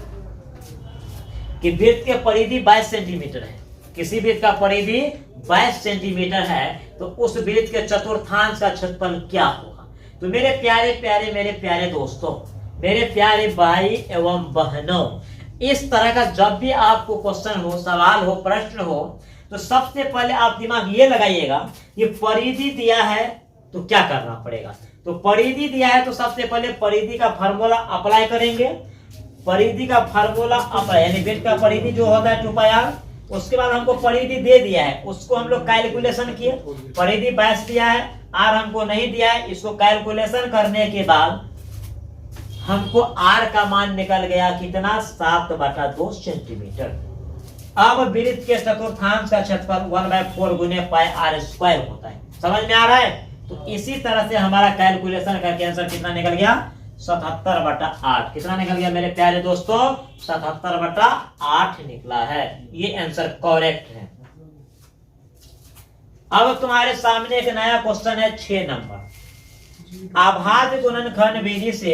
कि वृत्त के परिधि 22 सेंटीमीटर है। किसी वृत्त का परिधि 22 सेंटीमीटर है तो उस वृत्त के चतुर्थांश का क्षेत्रफल क्या होगा? तो मेरे प्यारे दोस्तों, मेरे प्यारे भाई एवं बहनों, इस तरह का जब भी आपको क्वेश्चन हो, सवाल हो, प्रश्न हो, तो सबसे पहले आप दिमाग ये लगाइएगा कि परिधि दिया है तो क्या करना पड़ेगा। तो परिधि दिया है तो सबसे पहले परिधि का फार्मूला अप्लाई करेंगे। परिधि का फार्मूला अप्लाई यानी वेट का परिधि जो होता है 2πr, उसके बाद हमको परिधि दे दिया है, उसको हम लोग कैलकुलेशन किए। परिधि 22 दिया है, आर हमको नहीं दिया है, इसको कैलकुलेशन करने के बाद हमको आर का मान निकल गया कितना, 7/2 सेंटीमीटर। अब वृत्त के चतुर्थांश का क्षेत्रफल 1/4 गुने पाई r स्क्वायर होता है। समझ में आ रहा है? तो इसी तरह से हमारा कैलकुलेशन करके आंसर कितना निकल गया, 77/8। कितना निकल गया मेरे प्यारे दोस्तों, 77/8 निकला है। ये आंसर करेक्ट है। अब तुम्हारे सामने एक नया क्वेश्चन है 6 नंबर। आभाज्य गुणनखंड विधि से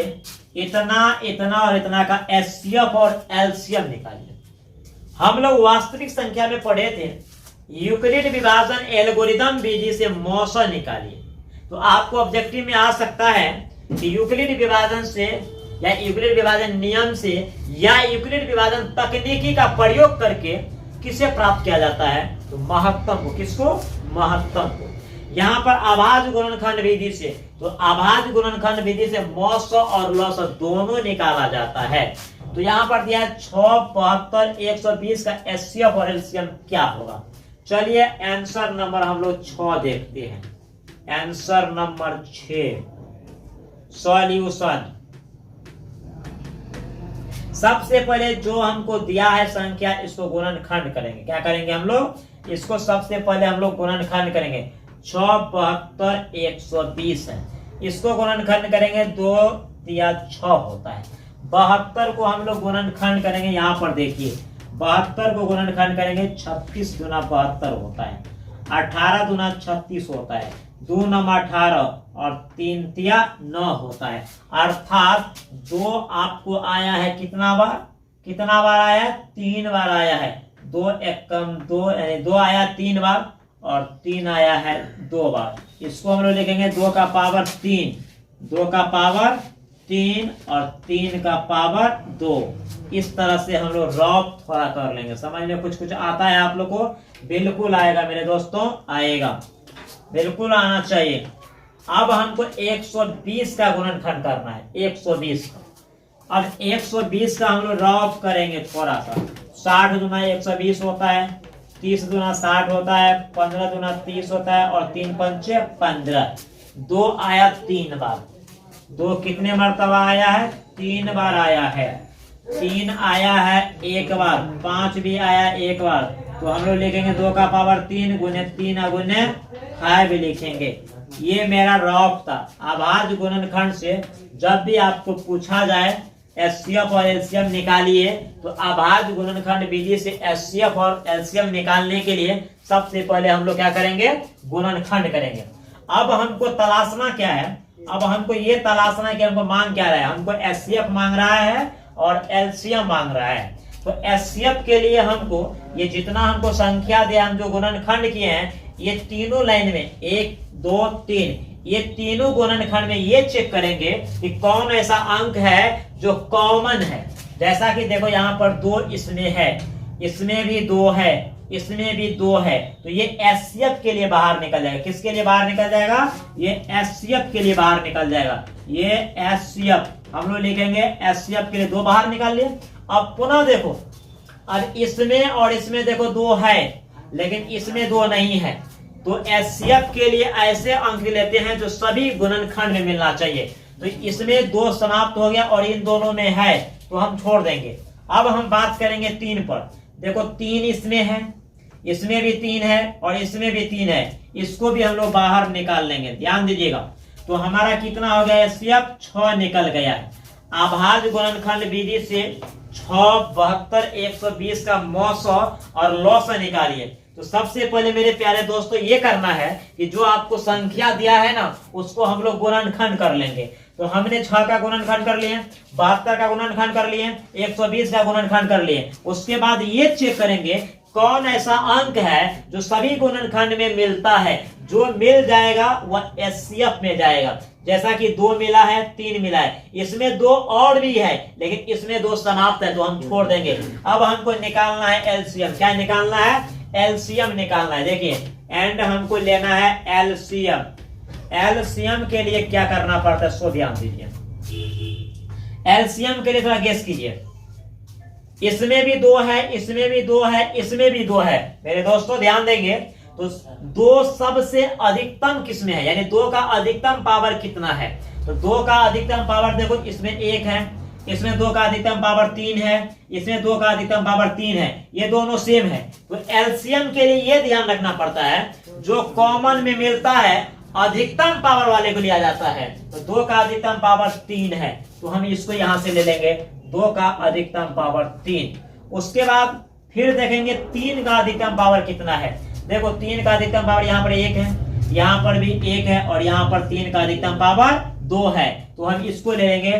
इतना, इतना और इतना का एचसीएफ और एलसीएम निकालिए। हम लोग वास्तविक संख्या में पढ़े थे, यूक्लिड विभाजन एल्गोरिदम विधि से मौसा निकालिए। तो आपको ऑब्जेक्टिव में आ सकता है कि यूक्लिड विभाजन से या यूक्लिड विभाजन नियम से या यूक्लिड विभाजन तकनीकी का प्रयोग करके किसे प्राप्त किया जाता है, तो महत्तम को। किसको? महत्तम को। यहाँ पर अभाज्य गुणनखंड विधि से, तो अभाज्य गुणनखंड विधि से मौसा और लौसा दोनों निकाला जाता है। तो यहाँ पर दिया है 6, 72, 120 का एचसीएफ और एलसीएम क्या होगा। चलिए आंसर नंबर हम लोग 6 देखते हैं। Answer number 6 solution. सबसे पहले जो हमको दिया है संख्या, इसको गुणनखंड करेंगे। क्या करेंगे हम लोग? इसको सबसे पहले हम लोग गुणनखंड करेंगे। 6, 72, 120 है, इसको गुणनखंड करेंगे, 2 या 6 होता है। 72 को हम लोग गुणनखंड करेंगे, यहाँ पर देखिए 72 को गुणनखंड करेंगे, 36 दूना 72 होता है, 18 दूना 36 होता है, 2 9 18 और 3 तिया 9 होता है। अर्थात 2 आपको आया है कितना बार? कितना बार आया? 3 बार आया है। 2 एकम 2 यानी 2 आया 3 बार और 3 आया है 2 बार। इसको हम लोग लिखेंगे 2 का पावर 3, 2 का पावर 3 और 3 का पावर 2। इस तरह से हम लोग रॉप थोड़ा कर लेंगे। समझ में कुछ कुछ आता है आप लोग को? बिल्कुल आएगा मेरे दोस्तों, आएगा, बिल्कुल आना चाहिए। अब हमको 120 का गुणनखंड करना है, 120 का। अब 120 का हम लोग रॉप करेंगे थोड़ा सा। 60 दूना 120 होता है, 30 दूना 60 होता है, 15 दूना 30 होता है और 3 पंचे 15। 2 आया 3 बार। 2 कितने मरतबा आया है? 3 बार आया है। 3 आया है 1 बार, 5 भी आया 1 बार। तो हम लोग लिखेंगे 2 का पावर 3 गुने 3 गुने 5 लिखेंगे। ये मेरा रॉप था। अभाज्य गुणनखंड से जब भी आपको पूछा जाए एचसीएफ और एलसीएम निकालिए, तो अभाज्य गुणनखंड विधि से एचसीएफ और एलसीएम निकालने के लिए सबसे पहले हम लोग क्या करेंगे? गुणनखंड करेंगे। अब हमको तलाशना क्या है? अब हमको ये तलाशना है कि हमको मांग क्या रहा है। हमको एचसीएफ मांग रहा है और एलसीएम मांग रहा है। तो एचसीएफ के लिए हमको ये जितना हमको संख्या दिया, हम जो गुणनखंड किए हैं, ये तीनों लाइन में 1 2 3, ये तीनों गुणनखंड में ये चेक करेंगे कि कौन ऐसा अंक है जो कॉमन है। जैसा कि देखो यहाँ पर 2 इसमें है, इसमें भी 2 है, इसमें भी 2 है। तो ये एचसीएफ के लिए बाहर निकल जाएगा। किसके लिए बाहर निकल जाएगा? ये एचसीएफ के लिए बाहर निकल जाएगा। ये एचसीएफ हम लोग लिखेंगे, एचसीएफ के लिए 2 बाहर निकाल लिए। अब पुनः देखो, अब इसमें और इसमें देखो 2 है, लेकिन इसमें 2 नहीं है। तो एचसीएफ के लिए ऐसे अंक लेते हैं जो सभी गुणनखंड में मिलना चाहिए। तो इसमें 2 समाप्त हो गया और इन दोनों में है, तो हम छोड़ देंगे। अब हम बात करेंगे 3 पर। देखो 3 इसमें है, इसमें भी 3 है और इसमें भी 3 है। इसको भी हम लोग बाहर निकाल लेंगे, ध्यान दीजिएगा। तो हमारा कितना हो गया? एचसीएफ 6 निकल गया है। अभाज्य गुणनखंड विधि से 6, 72, 120 का मौसा और लौसा निकालिए। तो सबसे पहले मेरे प्यारे दोस्तों ये करना है कि जो आपको संख्या दिया है ना, उसको हम लोग गुणनखंड कर लेंगे। तो हमने 6 का गुणनखंड कर लिए, 72 का गुणनखंड कर लिए, 120 का गुणनखंड कर लिए। उसके बाद ये चेक करेंगे कौन ऐसा अंक है जो सभी गुणनखंड में मिलता है। जो मिल जाएगा वह एचसीएफ में जाएगा। जैसा कि 2 मिला है 3 मिला है, इसमें 2 और भी है लेकिन इसमें 2 समाप्त है तो हम छोड़ देंगे। अब हमको निकालना है एलसीएम। क्या निकालना है? एलसीएम निकालना है। देखिए एंड हमको लेना है एलसीएम। एलसीएम के लिए क्या करना पड़ता है सो ध्यान दीजिए। एलसीएम के लिए थोड़ा गेस कीजिए। इसमें भी 2 है, इसमें भी 2 है, इसमें भी 2 है। मेरे दोस्तों ध्यान देंगे तो 2 सबसे अधिकतम किसमें है, यानी 2 का अधिकतम पावर कितना है। तो 2 का अधिकतम पावर देखो, इसमें 1 है, इसमें 2 का अधिकतम पावर 3 है, इसमें 2 का अधिकतम पावर 3 है, ये दोनों सेम है। तो एलसीएम के लिए ये ध्यान रखना पड़ता है जो कॉमन में मिलता है अधिकतम पावर वाले को लिया जाता है। तो 2 का अधिकतम पावर 3 है तो हम इसको यहां से ले लेंगे, 2 का अधिकतम पावर 3। उसके बाद फिर देखेंगे 3 का अधिकतम पावर कितना है। देखो 3 का अधिकतम पावर यहाँ पर 1 है, यहाँ पर भी 1 है और यहाँ पर 3 का अधिकतम पावर 2 है। तो हम इसको ले लेंगे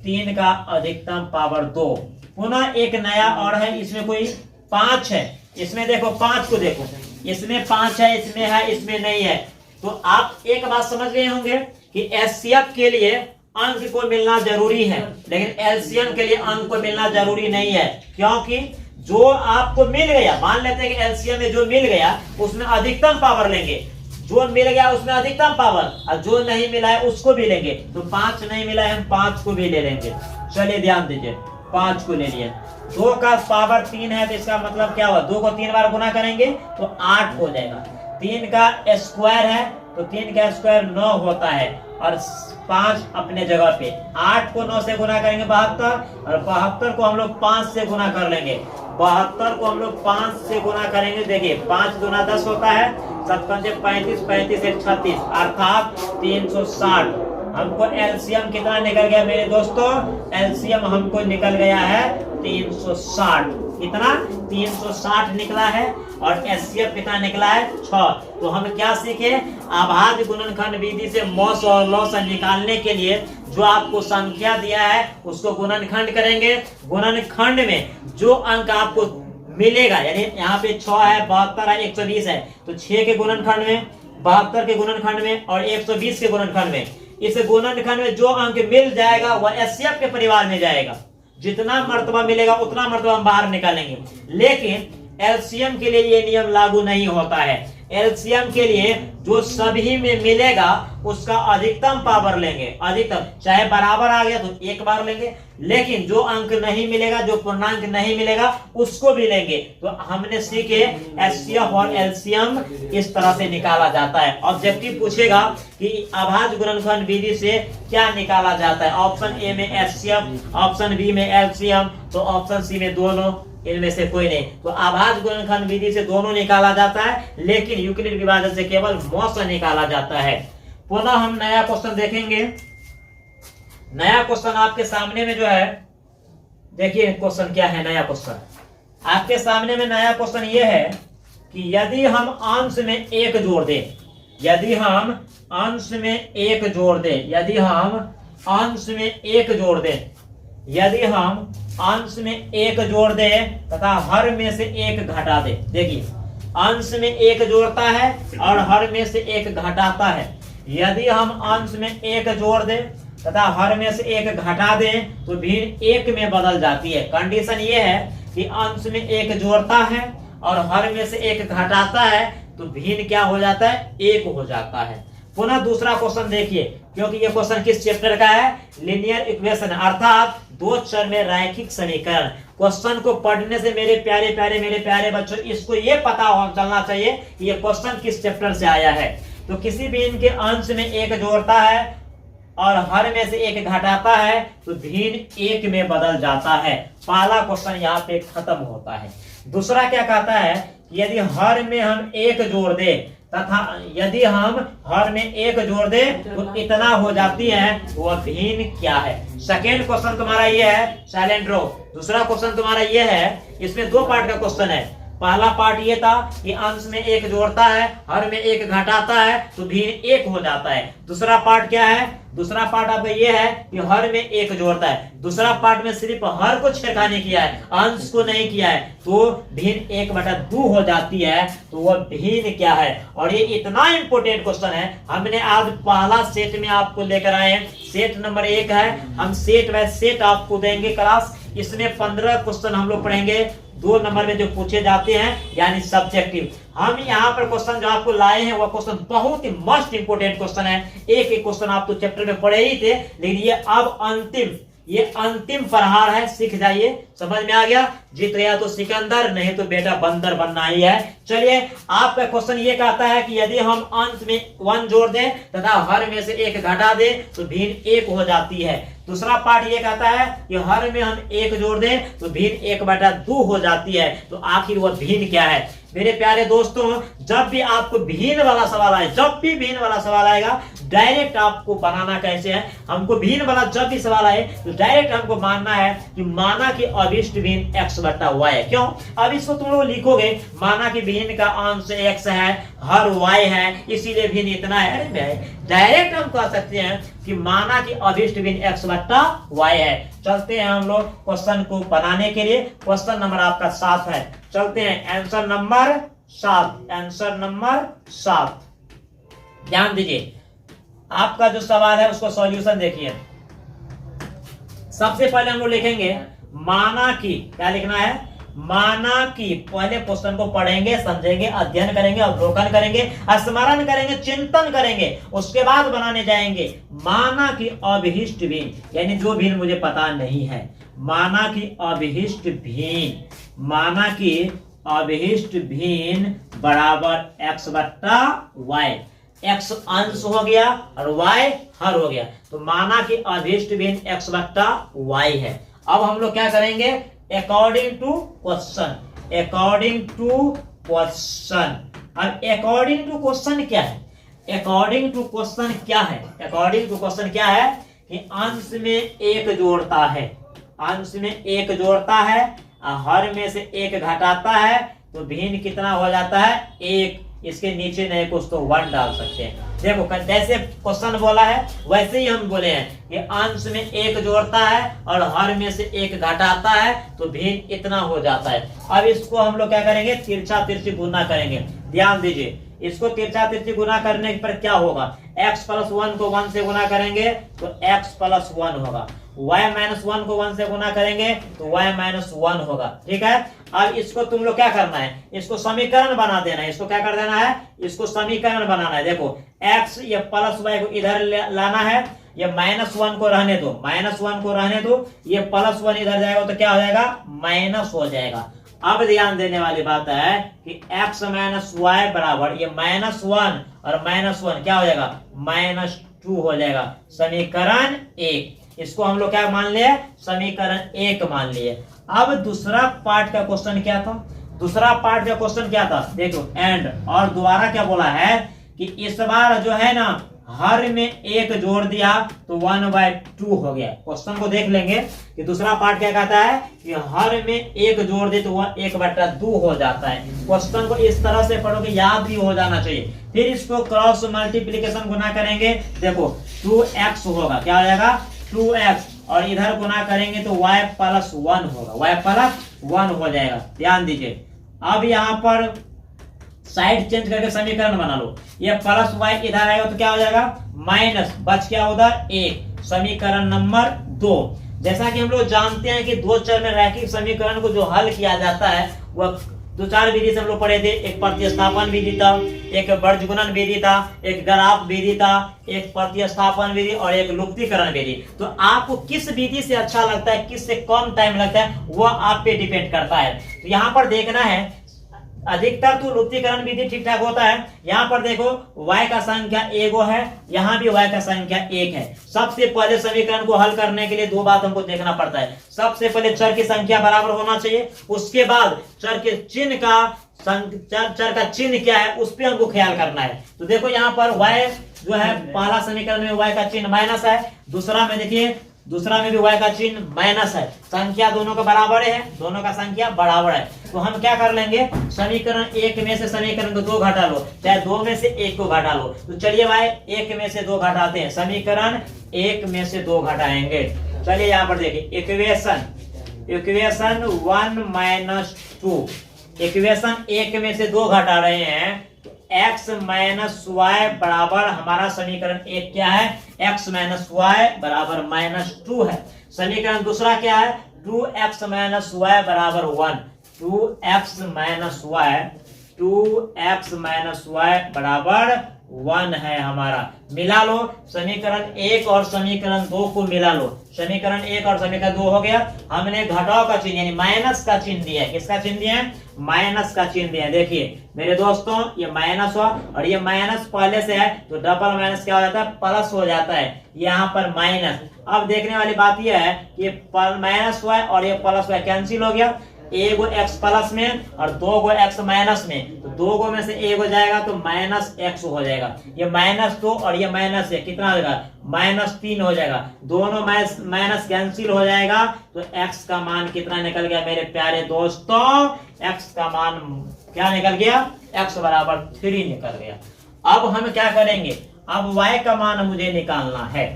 3 का अधिकतम पावर 2। पुनः एक नया और है, इसमें कोई 5 है, इसमें देखो 5 को देखो, इसमें 5 है, इसमें है, इसमें नहीं है। तो आप एक बात समझ गए होंगे कि एचसीएफ के लिए अंक को मिलना जरूरी है लेकिन एलसीएम के लिए अंक को मिलना जरूरी नहीं है, क्योंकि जो आपको मिल गया, मान लेते हैं कि एलसीएम में जो मिल गया उसमें अधिकतम पावर लेंगे, जो मिल गया उसमें अधिकतम पावर, और जो नहीं मिला है उसको भी लेंगे। तो 5 नहीं मिला है, हम 5 को भी ले लेंगे। चलिए ध्यान दीजिए, 5 को ले लिए। 2 का पावर 3 है तो इसका मतलब क्या हुआ, 2 को 3 बार गुना करेंगे तो 8 हो जाएगा। 3 का स्क्वायर है तो 3 का स्क्वायर 9 होता है और 5 अपने जगह पे। 8 को 9 से गुना करेंगे 72, और 72 को हम लोग 5 से गुना कर लेंगे। 72 को हम लोग 5 से गुना करेंगे। देखिए 5 दूना 10 होता है, 7 पंचे 35, 35 से 36 अर्थात 360। हमको एलसीएम कितना निकल गया मेरे दोस्तों? एलसीएम हमको निकल गया है 360। कितना? 360 निकला है। और एचसीएफ कितना निकला है? 6। तो हम क्या सीखे? अभाज्य गुणनखंड विधि से मॉस और लॉस निकालने के लिए जो आपको संख्या दिया है उसको गुणनखंड करेंगे। गुणनखंड में जो अंक आपको मिलेगा, यानी यहाँ पे 6 है, 72 है, 120 है, तो 6 के गुणनखंड में, 72 के गुणनखंड में और 120 के गुणनखंड में, इस गुणनखंड में जो अंक मिल जाएगा वह एचसीएफ के परिवार में जाएगा। जितना मर्तबा मिलेगा उतना मर्तबा हम बाहर निकालेंगे। लेकिन एलसीएम के लिए ये नियम लागू नहीं होता है। एलसीएम के लिए जो सभी में मिलेगा उसका अधिकतम पावर लेंगे, अधिकतम, चाहे बराबर आ गया तो 1 बार लेंगे, लेकिन जो अंक नहीं मिलेगा, जो पूर्णांक नहीं मिलेगा उसको भी लेंगे। तो हमने सीखे एचसीएफ और एलसीएम इस तरह से निकाला जाता है। ऑब्जेक्टिव पूछेगा कि अभाज्य गुणनखंड विधि से क्या निकाला जाता है। ऑप्शन ए में एचसीएफ, ऑप्शन बी में एलसीएम, तो ऑप्शन सी में दोनों, इनमें से कोई नहीं। तो अभाज्य गुणनखंड विधि से दोनों निकाला जाता है, लेकिन यूक्लिड विभाजन से केवल मॉस निकाला जाता है। पुनः हम नया क्वेश्चन देखेंगे। नया क्वेश्चन आपके सामने में जो है, देखिए क्वेश्चन क्या है। नया क्वेश्चन आपके सामने में, नया क्वेश्चन ये है कि यदि हम अंश में 1 जोड़ दें, यदि हम अंश में 1 जोड़ दें, यदि हम अंश में 1 जोड़ दें, यदि हम अंश में 1 जोड़ दें तथा हर में से 1 घटा दें। देखिए अंश में 1 जोड़ता है और हर में से 1 घटाता है। यदि हम अंश में 1 जोड़ दें तथा हर में से 1 घटा दें तो भिन्न 1 में बदल जाती है। कंडीशन ये है कि अंश में 1 जोड़ता है और हर में से 1 घटाता है तो भिन्न क्या हो जाता है? 1 हो जाता है। पुनः दूसरा क्वेश्चन देखिए, क्योंकि ये क्वेश्चन किस चैप्टर का है? लीनियर इक्वेशन, अर्थात 2 चर में रैखिक समीकरण। क्वेश्चन को पढ़ने से मेरे प्यारे बच्चों, इसको ये पता चलना चाहिए कि ये क्वेश्चन किस चैप्टर से आया है। तो किसी भी इनके अंश में 1 जोड़ता है और हर में से 1 घटाता है तो भिन्न 1 में बदल जाता है। पहला क्वेश्चन यहाँ पे खत्म होता है। दूसरा क्या कहता है? यदि हर में हम 1 जोड़ दे तथा यदि हम हर में 1 जोड़ दे तो इतना हो जाती है, वह भिन्न क्या है? सेकेंड क्वेश्चन तुम्हारा ये है, साइलेंट रो। दूसरा क्वेश्चन तुम्हारा ये है, इसमें 2 पार्ट का क्वेश्चन है। पहला पार्ट ये था कि अंश में एक जोड़ता है, हर में एक घटाता है तो भिन्न एक हो जाता है। दूसरा पार्ट क्या है? दूसरा पार्ट आपका ये है कि हर में एक जोड़ता है। दूसरा पार्ट में सिर्फ हर को छेड़खानी किया है, अंश को नहीं किया है, तो भिन्न 1/2 हो जाती है। तो वह भिन्न क्या है? और ये इतना इंपॉर्टेंट क्वेश्चन है, हमने आज पहला सेट में आपको लेकर आए हैं। सेट नंबर 1 है, हम सेट बाय सेट आपको देंगे क्लास। इसमें 15 क्वेश्चन हम लोग पढ़ेंगे, 2 नंबर में जो पूछे जाते हैं यानी सब्जेक्टिव। हम यहाँ पर क्वेश्चन जो आपको लाए हैं वह क्वेश्चन बहुत ही मस्ट इंपोर्टेंट क्वेश्चन है। एक एक क्वेश्चन आप तो चैप्टर में पढ़े ही थे, लेकिन ये अंतिम प्रहार है, सीख जाइए। समझ में आ गया? जीत गया तो सिकंदर, नहीं तो बेटा बंदर बनना ही है। चलिए, आपका क्वेश्चन ये कहता है कि यदि हम अंत में 1 जोड़ दें तथा हर में से 1 घटा दें तो भिन्न 1 हो जाती है। दूसरा पार्ट ये कहता है कि हर में हम 1 जोड़ दें तो भिन्न 1/2 हो जाती है। तो आखिर वह भिन्न क्या है? मेरे प्यारे दोस्तों, जब भी आपको भिन्न वाला सवाल आए, जब भी भिन्न वाला सवाल आएगा, डायरेक्ट आपको बनाना कैसे है? हमको भिन्न वाला जब भी सवाल आए तो डायरेक्ट हमको मानना है कि माना कि अभिष्ट भिन्न x/y है। क्यों? अब इसको तुम लोग लिखोगे, माना कि भिन्न का अंश x है, हर y है, इसीलिए भिन्न इतना है। अरे भाई, डायरेक्ट हम कह सकते हैं कि माना कि अभिष्ट भिन्न x/y है। चलते हैं हम लोग क्वेश्चन को बनाने के लिए। क्वेश्चन नंबर आपका 7 है। चलते हैं आंसर नंबर 7। आंसर नंबर 7, ध्यान दीजिए। आपका जो सवाल है उसको सॉल्यूशन देखिए। सबसे पहले हम लोग लिखेंगे माना कि, क्या लिखना है? माना कि। पहले क्वेश्चन को पढ़ेंगे, समझेंगे, अध्ययन करेंगे, अवलोकन करेंगे, स्मरण करेंगे, चिंतन करेंगे, उसके बाद बनाने जाएंगे। माना कि अभिष्ट भिन्न, यानी जो भिन्न मुझे पता नहीं है। माना कि अभिष्ट भिन्न, माना कि अभिष्ट भिन्न बराबर x/y। x अंश हो गया और y हर हो गया, तो माना कि अभिष्ट भिन्न x/y है। अब हम लोग क्या करेंगे? According to question, according to question. अब अकॉर्डिंग टू क्वेश्चन क्या है? अकॉर्डिंग टू क्वेश्चन क्या है? अकॉर्डिंग टू क्वेश्चन क्या है कि अंश में 1 जोड़ता है, अंश में 1 जोड़ता है, हर में से 1 घटाता है, तो भिन्न कितना हो जाता है? 1। इसके नीचे नहीं कुछ तो 1 डाल सकते हैं। देखो, जैसे क्वेश्चन बोला है वैसे ही हम बोले हैं कि अंश में 1 जोड़ता है और हर में से 1 घटाता है, तो भिन्न इतना हो जाता है। अब इसको हम लोग क्या करेंगे? तिरछा तिरछी गुना करेंगे। ध्यान दीजिए, इसको तिरछा तिरछी गुना करने पर क्या होगा? x+1 को 1 से गुना करेंगे तो x+1 होगा, y-1 को 1 से गुना करेंगे तो y-1 होगा। ठीक है, अब इसको तुम लोग क्या करना है? इसको समीकरण बना देना है। इसको क्या कर देना है? इसको समीकरण बनाना है। देखो, x या +y को इधर लाना है, ये -1 को रहने दो, -1 को रहने दो, ये +1 इधर जाएगा तो क्या हो जाएगा? माइनस हो जाएगा। अब ध्यान देने वाली बात है कि x - y बराबर ये -1 और -1 क्या हो जाएगा? -2 हो जाएगा। समीकरण 1, इसको हम लोग क्या मान लिए? समीकरण 1 मान लिए। अब दूसरा पार्ट का क्वेश्चन क्या था? दूसरा पार्ट का क्वेश्चन क्या था? देखो, एंड, और दोबारा क्या बोला है कि इस बार जो है ना हर में 1 जोड़ दिया तो 1/2 हो गया। क्वेश्चन को देख लेंगे कि दूसरा पार्ट क्या कहता है कि हर में 1 जोड़ दे तो वह 1/2 हो जाता है। क्वेश्चन को इस तरह से पढ़ो कि याद भी हो जाना चाहिए। फिर इसको क्रॉस मल्टीप्लीकेशन गुना करेंगे। देखो, 2x होगा, क्या हो जाएगा? 2x, और इधर गुना करेंगे तो y+1 होगा, y+1 हो जाएगा। ध्यान दीजिए, अब यहाँ पर साइड चेंज करके समीकरण बना लो। ये +y इधर आएगा तो क्या हो जाएगा? माइनस, बच गया उधर 1। समीकरण नंबर 2। जैसा कि हम लोग जानते हैं कि 2 चर में रैखिक समीकरण को जो हल किया जाता है वह 2-4 विधि से हम लोग पढ़े थे। एक प्रतिस्थापन विधि था, एक बीजगुणन विधि था, एक ग्राफ विधि था, एक प्रतिस्थापन विधि और एक लुप्तीकरण विधि। तो आपको किस विधि से अच्छा लगता है, किस से कम टाइम लगता है, वह आप पे डिपेंड करता है। तो यहाँ पर देखना है, अधिकतर तो लुप्तीकरण विधि ठीक ठाक होता है। यहाँ पर देखो, y का संख्या 1 है, यहाँ भी y का संख्या 1 है। सबसे पहले समीकरण को हल करने के लिए 2 बात हमको देखना पड़ता है। सबसे पहले चर की संख्या बराबर होना चाहिए, उसके बाद चर के चिन्ह का चर का चिन्ह क्या है उस पर हमको ख्याल करना है। तो देखो, यहाँ पर y जो है पहला समीकरण में y का चिन्ह माइनस है, दूसरा में देखिए दूसरा में भी y का चिन्ह माइनस है, संख्या दोनों का बराबर है, दोनों का संख्या बराबर है। तो हम क्या कर लेंगे, समीकरण एक में से समीकरण को 2 घटा लो, चाहे 2 में से 1 को घटा लो। तो चलिए भाई 1 में से 2 घटाते हैं, समीकरण 1 में से 2 घटाएंगे। चलिए यहाँ पर देखिए इक्वेशन 1 माइनस 2, इक्वेशन 1 में से 2 घटा रहे हैं तो x माइनस वाई बराबर हमारा समीकरण 1 क्या है, x माइनस वाई बराबर -2 है। समीकरण दूसरा क्या है, 2x माइनस वाई बराबर 1, 2x माइनस वाई बराबर 1 है हमारा। मिला लो समीकरण 1 और समीकरण 2 को मिला लो, समीकरण 1 और समीकरण 2 हो गया। हमने घटाव का चिन्ह यानी माइनस का चिन्ह दिया है, किसका चिन्ह दिया है, माइनस का चिन्ह दिया है। देखिए मेरे दोस्तों ये माइनस हुआ और ये माइनस पहले से है तो डबल माइनस क्या हो जाता है, प्लस हो जाता है, यहाँ पर माइनस। अब देखने वाली बात यह है कि माइनस हुआ और ये प्लस हुआ, कैंसिल हो गया, एगो x प्लस में और 2 गो x माइनस में, तो 2 गो में से एक हो जाएगा तो -x हो जाएगा। ये -2 और ये माइनस है, कितना हो जाएगा, -3 हो जाएगा। दोनों माइनस कैंसिल हो जाएगा तो x का मान कितना निकल गया मेरे प्यारे दोस्तों, x का मान क्या निकल गया, x बराबर 3 निकल गया। अब हम क्या करेंगे, अब y का मान मुझे निकालना है।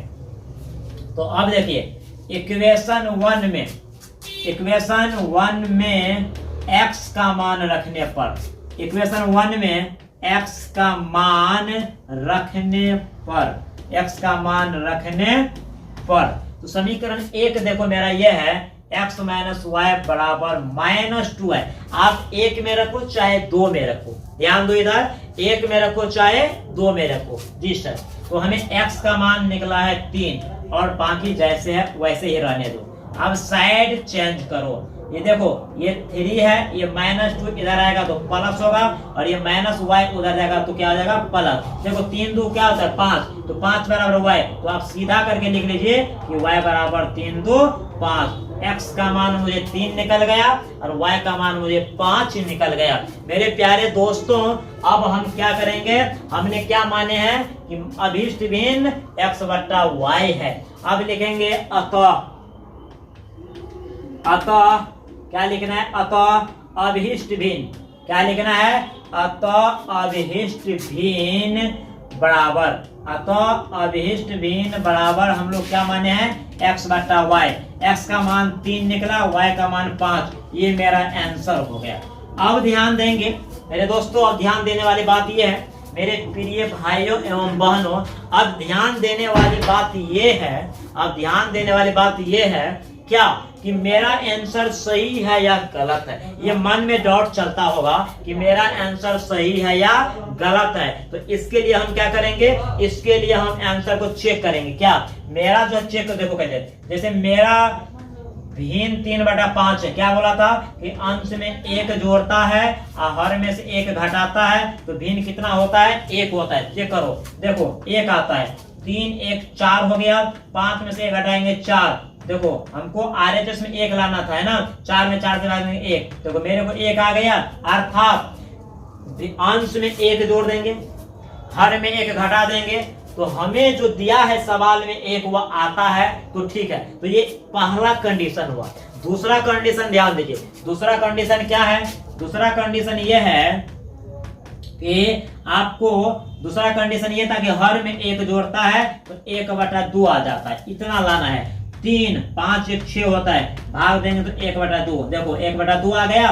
तो अब देखिए इक्वेशन 1 में x का मान रखने पर, इक्वेशन 1 में x का मान रखने पर तो समीकरण 1 देखो मेरा यह है, x माइनस वाई बराबर -2 है। आप 1 में रखो चाहे 2 में रखो, ध्यान दो इधर, 1 में रखो चाहे 2 में रखो जी सर। तो हमें x का मान निकला है 3 और बाकी जैसे है वैसे ही रहने दो। अब साइड चेंज करो, ये देखो ये 3 है, ये -2 इधर आएगा तो प्लस होगा और ये -y उधर जाएगा तो क्या हो जाएगा, प्लस। देखो 3 2 क्या होता है 5, तो 5 बराबर y, तो आप सीधा करके लिख लीजिए कि y बराबर 3 2 5। x का मान मुझे 3 निकल गया और y का मान मुझे 5 निकल गया। मेरे प्यारे दोस्तों अब हम क्या करेंगे, हमने क्या माने हैं कि अभीष्ट भिन्न x बट्टा y है। अब लिखेंगे अतः क्या लिखना है, अतः अभीष्ट भिन्न, क्या लिखना है, अतः अभीष्ट भिन्न बराबर हम लोग क्या माने हैं, x बट्टा y। x का मान 3 निकला, y का मान 5, ये मेरा आंसर हो गया। अब ध्यान देंगे मेरे दोस्तों, अब ध्यान देने वाली बात ये है मेरे प्रिय भाइयों एवं बहनों, अब ध्यान देने वाली बात ये है, क्या कि मेरा आंसर सही है या गलत है। ये मन में डाउट चलता होगा कि मेरा आंसर सही है या गलत है। तो इसके लिए हम क्या करेंगे, इसके लिए हम आंसर को चेक करेंगे। क्या मेरा जो चेक देखो कहते, जैसे मेरा भिन्न 3/5 है, क्या बोला था कि अंश में 1 जोड़ता है और हर में से 1 घटाता है, तो भिन्न कितना होता है, 1 होता है। चेक करो, देखो 1 आता है, 3 1 4 हो गया, 5 में से 1 घटाएंगे 4। देखो हमको RHS में 1 लाना था, है ना, 4 में 4 से भागेंगे 1, देखो मेरे को 1 आ गया। अर्थात अंश में 1 जोड़ देंगे, हर में 1 घटा देंगे, तो हमें जो दिया है सवाल में 1 वह आता है, तो ठीक है। तो ये पहला कंडीशन हुआ। दूसरा कंडीशन ध्यान दीजिए, दूसरा कंडीशन क्या है, दूसरा कंडीशन ये है कि आपको दूसरा कंडीशन ये था कि हर में 1 जोड़ता है तो 1/2 आ जाता है, इतना लाना है। 3 5 1 6 होता है, भाग देंगे तो 1/2, देखो 1/2 आ गया।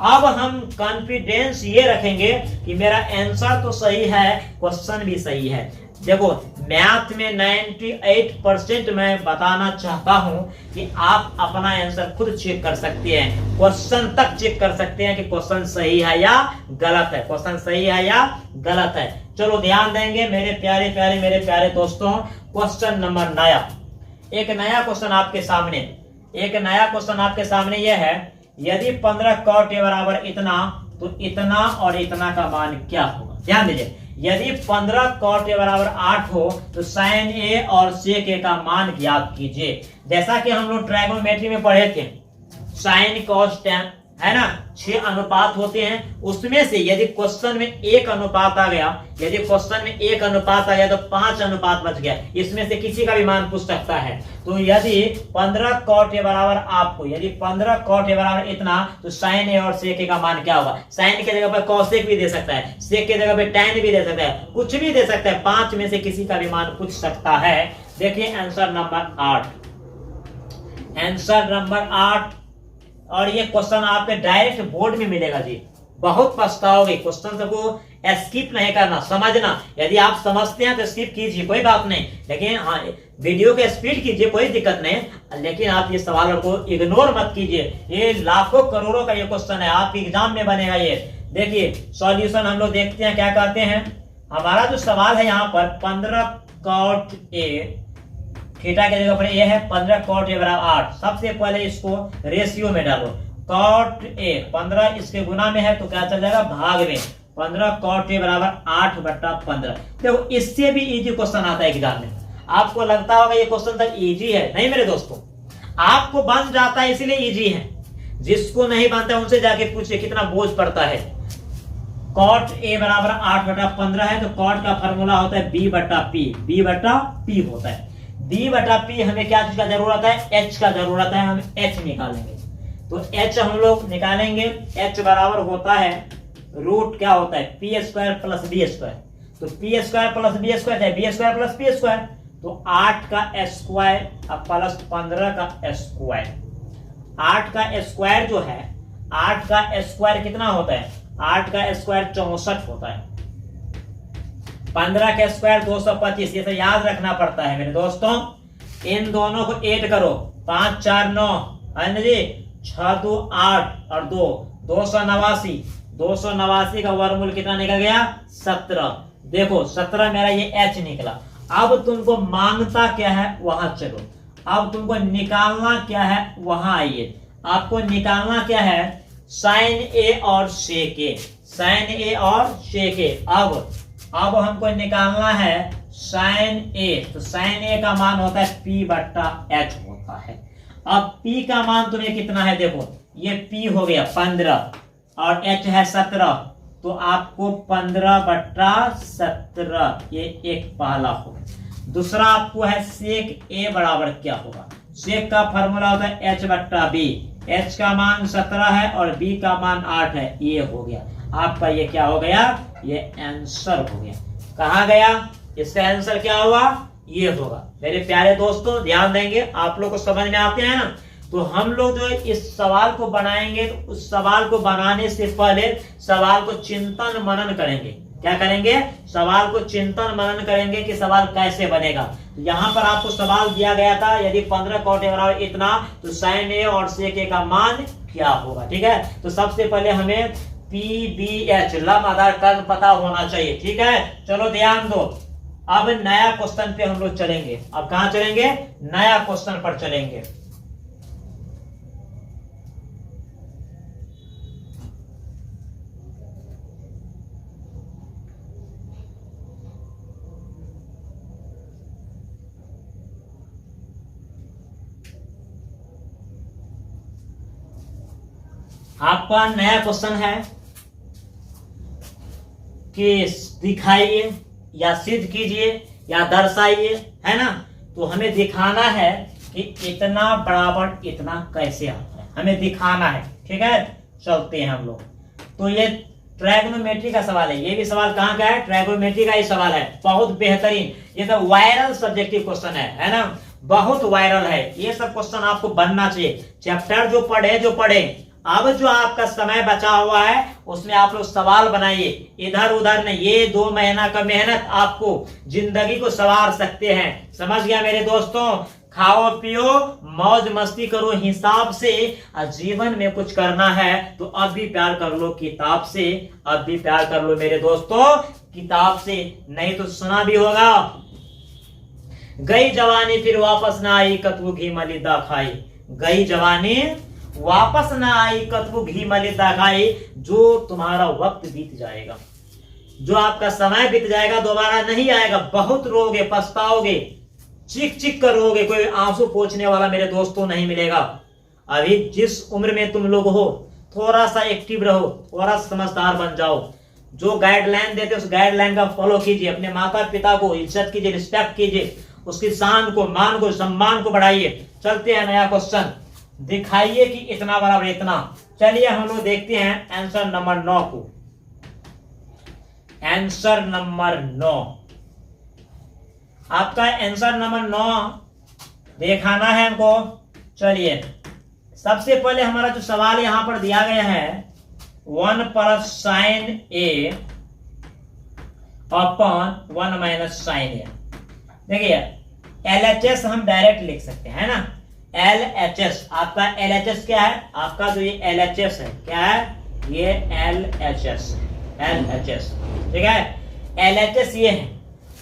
अब हम कॉन्फिडेंस ये रखेंगे कि मेरा आंसर तो सही है, क्वेश्चन भी सही है। देखो मैथ में 98% मैं बताना चाहता हूं कि आप अपना आंसर खुद चेक कर सकते हैं, क्वेश्चन तक चेक कर सकते हैं कि क्वेश्चन सही है या गलत है, क्वेश्चन सही है या गलत है। चलो ध्यान देंगे मेरे प्यारे दोस्तों, क्वेश्चन नंबर नया, एक नया क्वेश्चन आपके सामने यह है, यदि 15 cot A बराबर इतना, तो इतना और इतना का मान क्या होगा। ध्यान दीजिए, यदि 15 cot A बराबर 8 हो तो sin A और sec A का मान ज्ञात कीजिए। जैसा कि हम लोग ट्रायगोनोमेट्री में पढ़े थे, sin cos tan, है ना, 6 अनुपात होते हैं, उसमें से यदि क्वेश्चन में 1 अनुपात आ गया, यदि क्वेश्चन में 1 अनुपात आ गया तो 5 अनुपात बच गया, इसमें से किसी का भी मान पूछ सकता है। तो यदि 15 cot A बराबर आपको, यदि 15 cot A बराबर इतना, तो sin A और sec A का मान क्या होगा? sin के जगह पर cosec भी दे सकता है, sec के जगह पर tan भी दे सकता है, कुछ भी दे सकता है, 5 में से किसी का भी मान पूछ सकता है। देखिए आंसर नंबर 8, आंसर नंबर 8। और ये क्वेश्चन आपके डायरेक्ट बोर्ड में मिलेगा जी, बहुत पछताओगे। क्वेश्चन को स्किप नहीं करना, समझना। यदि आप समझते हैं तो स्किप कीजिए, कोई बात नहीं, लेकिन हाँ वीडियो के स्पीड कीजिए, कोई दिक्कत नहीं, लेकिन आप ये सवालों को इग्नोर मत कीजिए। ये लाखों करोड़ों का ये क्वेश्चन है, आपके एग्जाम में बनेगा ये। देखिए सॉल्यूशन हम लोग देखते हैं क्या कहते हैं। हमारा जो सवाल है यहाँ पर 15 cot A, थीटा के जगह पर ए है, 15 cot A बराबर 8। सबसे पहले इसको रेशियो में डालो, cot A 15 इसके गुना में है तो क्या चल जाएगा? भाग में। 15 cot A बराबर 8/15। देखो इससे भी इजी क्वेश्चन आता है एग्जाम में। आपको लगता होगा ये क्वेश्चन तक इजी है, नहीं मेरे दोस्तों, आपको बन जाता है इसीलिए इजी है। जिसको नहीं बनता उनसे जाके पूछिए कितना बोझ पड़ता है। cot A बराबर 8/15 है तो cot का फॉर्मूला होता है B/P, B/P होता है। B/P हमें क्या चीज का जरूरत है? H का जरूरत है, हम H निकालेंगे। तो H हम लोग निकालेंगे, H बराबर होता है रूट क्या होता है? P² + B²। तो P² + B² है, B² + P²। तो 8 का स्क्वायर प्लस 15 का स्क्वायर। 8 का स्क्वायर जो है, 8 का स्क्वायर कितना होता है? 8 का स्क्वायर 64 होता है। 15 का स्क्वायर 225, ये सब याद रखना पड़ता है मेरे दोस्तों। इन दोनों को ऐड करो, 5 4 9 है ना जी, 6 2 8 और 2 289। 289 का वर्गमूल कितना निकल गया? 17। देखो 17 मेरा ये H निकला। अब तुमको मांगता क्या है वहां चलो, अब तुमको निकालना क्या है वहां आइए। आपको निकालना क्या है? sin A और sec A, sin A और sec A। अब हमको निकालना है sin A, तो sin A का मान होता है P/H होता है। अब P का मान तुम्हें कितना है? देखो ये P हो गया 15 और H है 17, तो आपको 15/17 ये एक पहला होगा। दूसरा आपको है sec A बराबर क्या होगा? sec का फॉर्मूला होता है H/B, H का मान 17 है और B का मान 8 है, ये हो गया आपका। ये क्या हो गया? ये आंसर हो गया। कहा गया? इसका आंसर क्या होगा? ये होगा। मेरे प्यारे दोस्तों ध्यान देंगे, आप लोग को समझ में आते हैं ना। तो हम लोग जो इस सवाल को बनाएंगे तो उस सवाल को बनाने से पहले सवाल को चिंतन मनन करेंगे। क्या करेंगे? सवाल को चिंतन मनन करेंगे कि सवाल कैसे बनेगा। तो यहाँ पर आपको सवाल दिया गया था, यदि 15 cot A बराबर इतना, तो sin A और sec A का मान क्या होगा? ठीक है, तो सबसे पहले हमें PBH लंब आधार कर्व पता होना चाहिए। ठीक है, चलो ध्यान दो। अब नया क्वेश्चन पे हम लोग चलेंगे। अब कहां चलेंगे? नया क्वेश्चन पर चलेंगे। आपका नया क्वेश्चन है कि दिखाइए या सिद्ध कीजिए या दर्शाइए, है ना। तो हमें दिखाना है कि इतना बराबर इतना कैसे आता है, हमें दिखाना है। ठीक है, चलते हैं हम लोग। तो ये ट्रायगोनोमेट्री का सवाल है। ये भी सवाल कहाँ का है? ट्रायगोनोमेट्री का ही सवाल है। बहुत बेहतरीन, ये तो वायरल सब्जेक्टिव क्वेश्चन है ना, बहुत वायरल है। ये सब क्वेश्चन आपको बनना चाहिए। चैप्टर जो पढ़े। अब जो आपका समय बचा हुआ है उसमें आप लोग सवाल बनाइए, इधर उधर नहीं। ये 2 महीना का मेहनत आपको जिंदगी को संवार सकते हैं। समझ गया मेरे दोस्तों? खाओ पियो मौज मस्ती करो हिसाब से। जीवन में कुछ करना है तो अब भी प्यार कर लो किताब से, अब भी प्यार कर लो मेरे दोस्तों किताब से। नहीं तो सुना भी होगा, गई जवानी फिर वापस ना आई कतबू घी मलिदा खाई। गई जवानी वापस ना आई कतबू घी मलिदा खाई। जो तुम्हारा वक्त बीत जाएगा, जो आपका समय बीत जाएगा दोबारा नहीं आएगा। बहुत रोगे, पछताओगे, चीख चीख कर रोगे, कोई आंसू पोंछने वाला मेरे दोस्तों नहीं मिलेगा। अभी जिस उम्र में तुम लोग हो थोड़ा सा एक्टिव रहो, थोड़ा सा समझदार बन जाओ। जो गाइडलाइन देते उस गाइडलाइन का फॉलो कीजिए, अपने माता पिता को इज्जत कीजिए, रिस्पेक्ट कीजिए, उसकी शान को, मान को, सम्मान को बढ़ाइए। चलते हैं नया क्वेश्चन, दिखाइए कि इतना बराबर इतना। चलिए हम लोग देखते हैं आंसर नंबर 9 को। आंसर नंबर 9, आपका आंसर नंबर 9 दिखाना है हमको। चलिए सबसे पहले हमारा जो सवाल यहां पर दिया गया है 1 प्लस साइन ए अपॉन 1 माइनस साइन ए। देखिए LHS हम डायरेक्ट लिख सकते हैं ना, LHS। आपका LHS क्या है, आपका जो ये LHS है क्या है, ये LHS है, LHS, ठीक है, LHS ये है।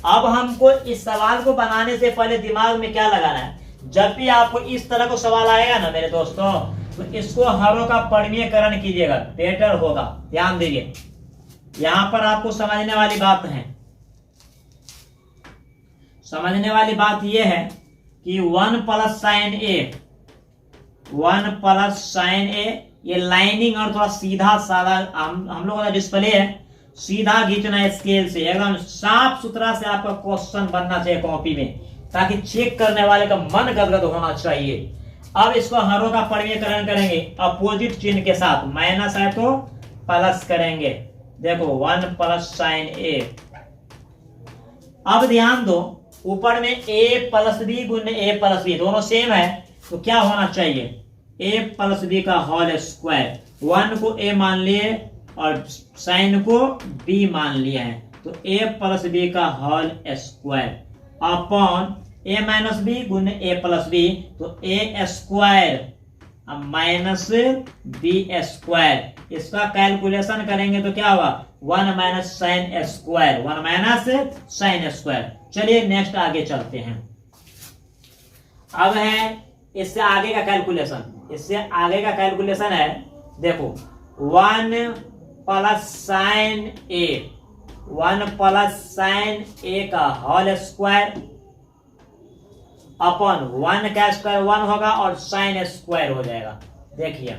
अब हमको इस सवाल को बनाने से पहले दिमाग में क्या लगाना है, जब भी आपको इस तरह को सवाल आएगा ना मेरे दोस्तों, तो इसको हरों का परिमेयकरण कीजिएगा, बेटर होगा। ध्यान दीजिए, यहां पर आपको समझने वाली बात है, समझने वाली बात यह है कि 1 प्लस साइन ए, 1 प्लस साइन ए, ये लाइनिंग और थोड़ा सीधा साधा हम लोगों का डिस्प्ले है, सीधा खींचना स्केल से, एकदम साफ सुथरा से आपका क्वेश्चन बनना चाहिए कॉपी में, ताकि चेक करने वाले का मन गदगद होना चाहिए। अब इसको हरों का परिमेयकरण करेंगे अपोजिट चिन्ह के साथ, माइनस है तो प्लस करेंगे। देखो 1 प्लस साइन ए। अब ध्यान दो, ऊपर में a प्लस बी गुण a प्लस बी दोनों सेम है, तो क्या होना चाहिए, a प्लस बी का होल स्क्वायर। 1 को a मान लिए और साइन को b मान लिया है, तो a प्लस बी का whole square upon a minus B गुण a प्लस बी, तो a square minus B square. इसका कैलकुलेशन करेंगे तो क्या होगा, 1 minus sine square, 1 minus sine square. चलिए नेक्स्ट आगे चलते हैं। अब है इससे आगे का कैलकुलेशन, इससे आगे का कैलकुलेशन है, देखो 1 प्लस साइन ए, 1 प्लस साइन ए का होल स्क्वायर अपॉन 1 का स्क्वायर 1 होगा और साइन स्क्वायर हो जाएगा। देखिए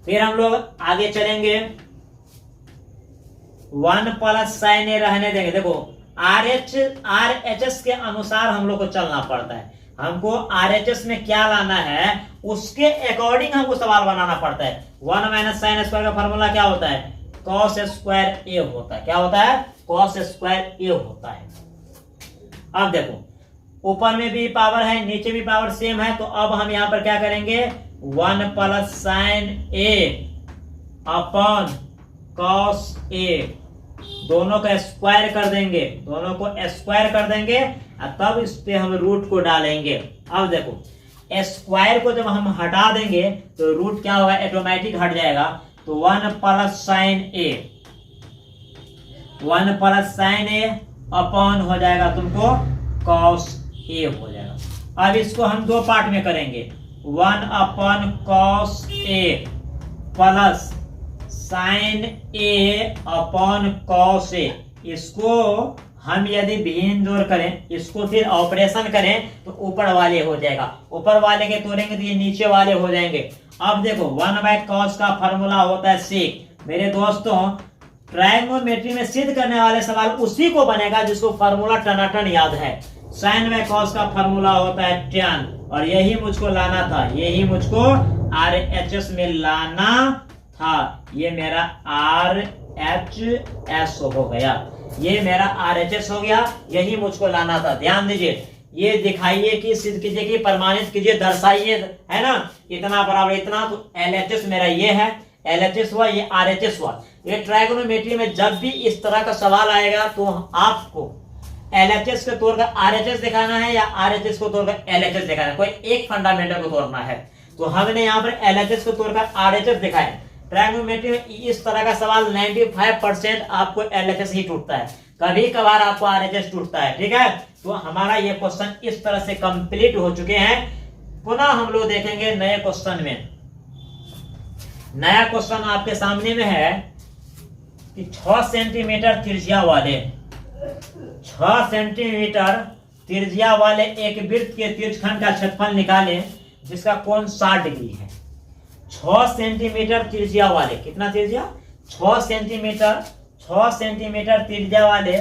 फिर हम लोग आगे चलेंगे, 1 प्लस साइन ए रहने देंगे। देखो RHS के अनुसार हम लोग को चलना पड़ता है, हमको RHS में क्या लाना है उसके अकॉर्डिंग हमको सवाल बनाना पड़ता है। 1 माइनस साइन स्क्वायर का फॉर्मूला क्या होता है, कॉस स्क्वायर ए होता है। क्या होता है, कॉस स्क्वायर ए होता है। अब देखो ऊपर में भी पावर है, नीचे भी पावर सेम है, तो अब हम यहां पर क्या करेंगे, 1 plus sign A upon cos A, दोनों का स्क्वायर कर देंगे, दोनों को स्क्वायर कर देंगे और तब इस पे हम रूट को डालेंगे। अब देखो स्क्वायर को जब हम हटा देंगे तो रूट क्या होगा, ऑटोमेटिक हट जाएगा। तो 1 प्लस साइन ए, 1 प्लस साइन ए अपॉन हो जाएगा तुमको कॉस ए हो जाएगा। अब इसको हम दो पार्ट में करेंगे, 1 upon cos A plus sign A upon cos A. इसको हम यदि भिन्न जोड़ करें, इसको फिर ऑपरेशन करें तो ऊपर वाले हो जाएगा, ऊपर वाले के तोड़ेंगे तो ये नीचे वाले हो जाएंगे। अब देखो 1 बाय कॉस का फॉर्मूला होता है सेक। मेरे दोस्तों ट्रायगोनोमेट्री में सिद्ध करने वाले सवाल उसी को बनेगा जिसको फॉर्मूला टनाटन याद है। साइन बाय कॉस का फॉर्मूला होता है tan, और यही मुझको लाना था, यही मुझको RHS में लाना था। ये मेरा RHS हो गया, ये मेरा RHS हो गया, यही मुझको लाना था। ध्यान दीजिए, ये दिखाइए कि सिद्ध कीजिए कि प्रमाणित कीजिए, दर्शाइए, है ना, इतना बराबर इतना। तो LHS मेरा ये है, LHS हुआ, ये RHS हुआ। ये ट्रायगोनोमेट्री में जब भी इस तरह का सवाल आएगा तो आपको LHS को तोड़कर RHS दिखाना है या RHS को तोड़कर LHS दिखाना है, कोई एक फंडामेंटल को तोड़ना है। तो हमने यहाँ पर LHS को तोड़कर RHS दिखाया। ट्रायगोनोमेट्री में इस तरह का सवाल 95% आपको LHS ही टूटता है, कभी कभार आपको RHS टूटता है, ठीक है। तो हमारा ये क्वेश्चन इस तरह से कंप्लीट हो चुके हैं। पुनः हम लोग देखेंगे नए क्वेश्चन में। नया क्वेश्चन आपके सामने में है कि 6 सेंटीमीटर त्रिज्या वाले, 6 सेंटीमीटर त्रिज्या वाले एक वृत्त के तिर्यकखंड का क्षेत्रफल निकालें जिसका कोण 60 डिग्री है। 6 सेंटीमीटर त्रिज्या वाले, कितना त्रिज्या, 6 सेंटीमीटर, 6 सेंटीमीटर त्रिज्या वाले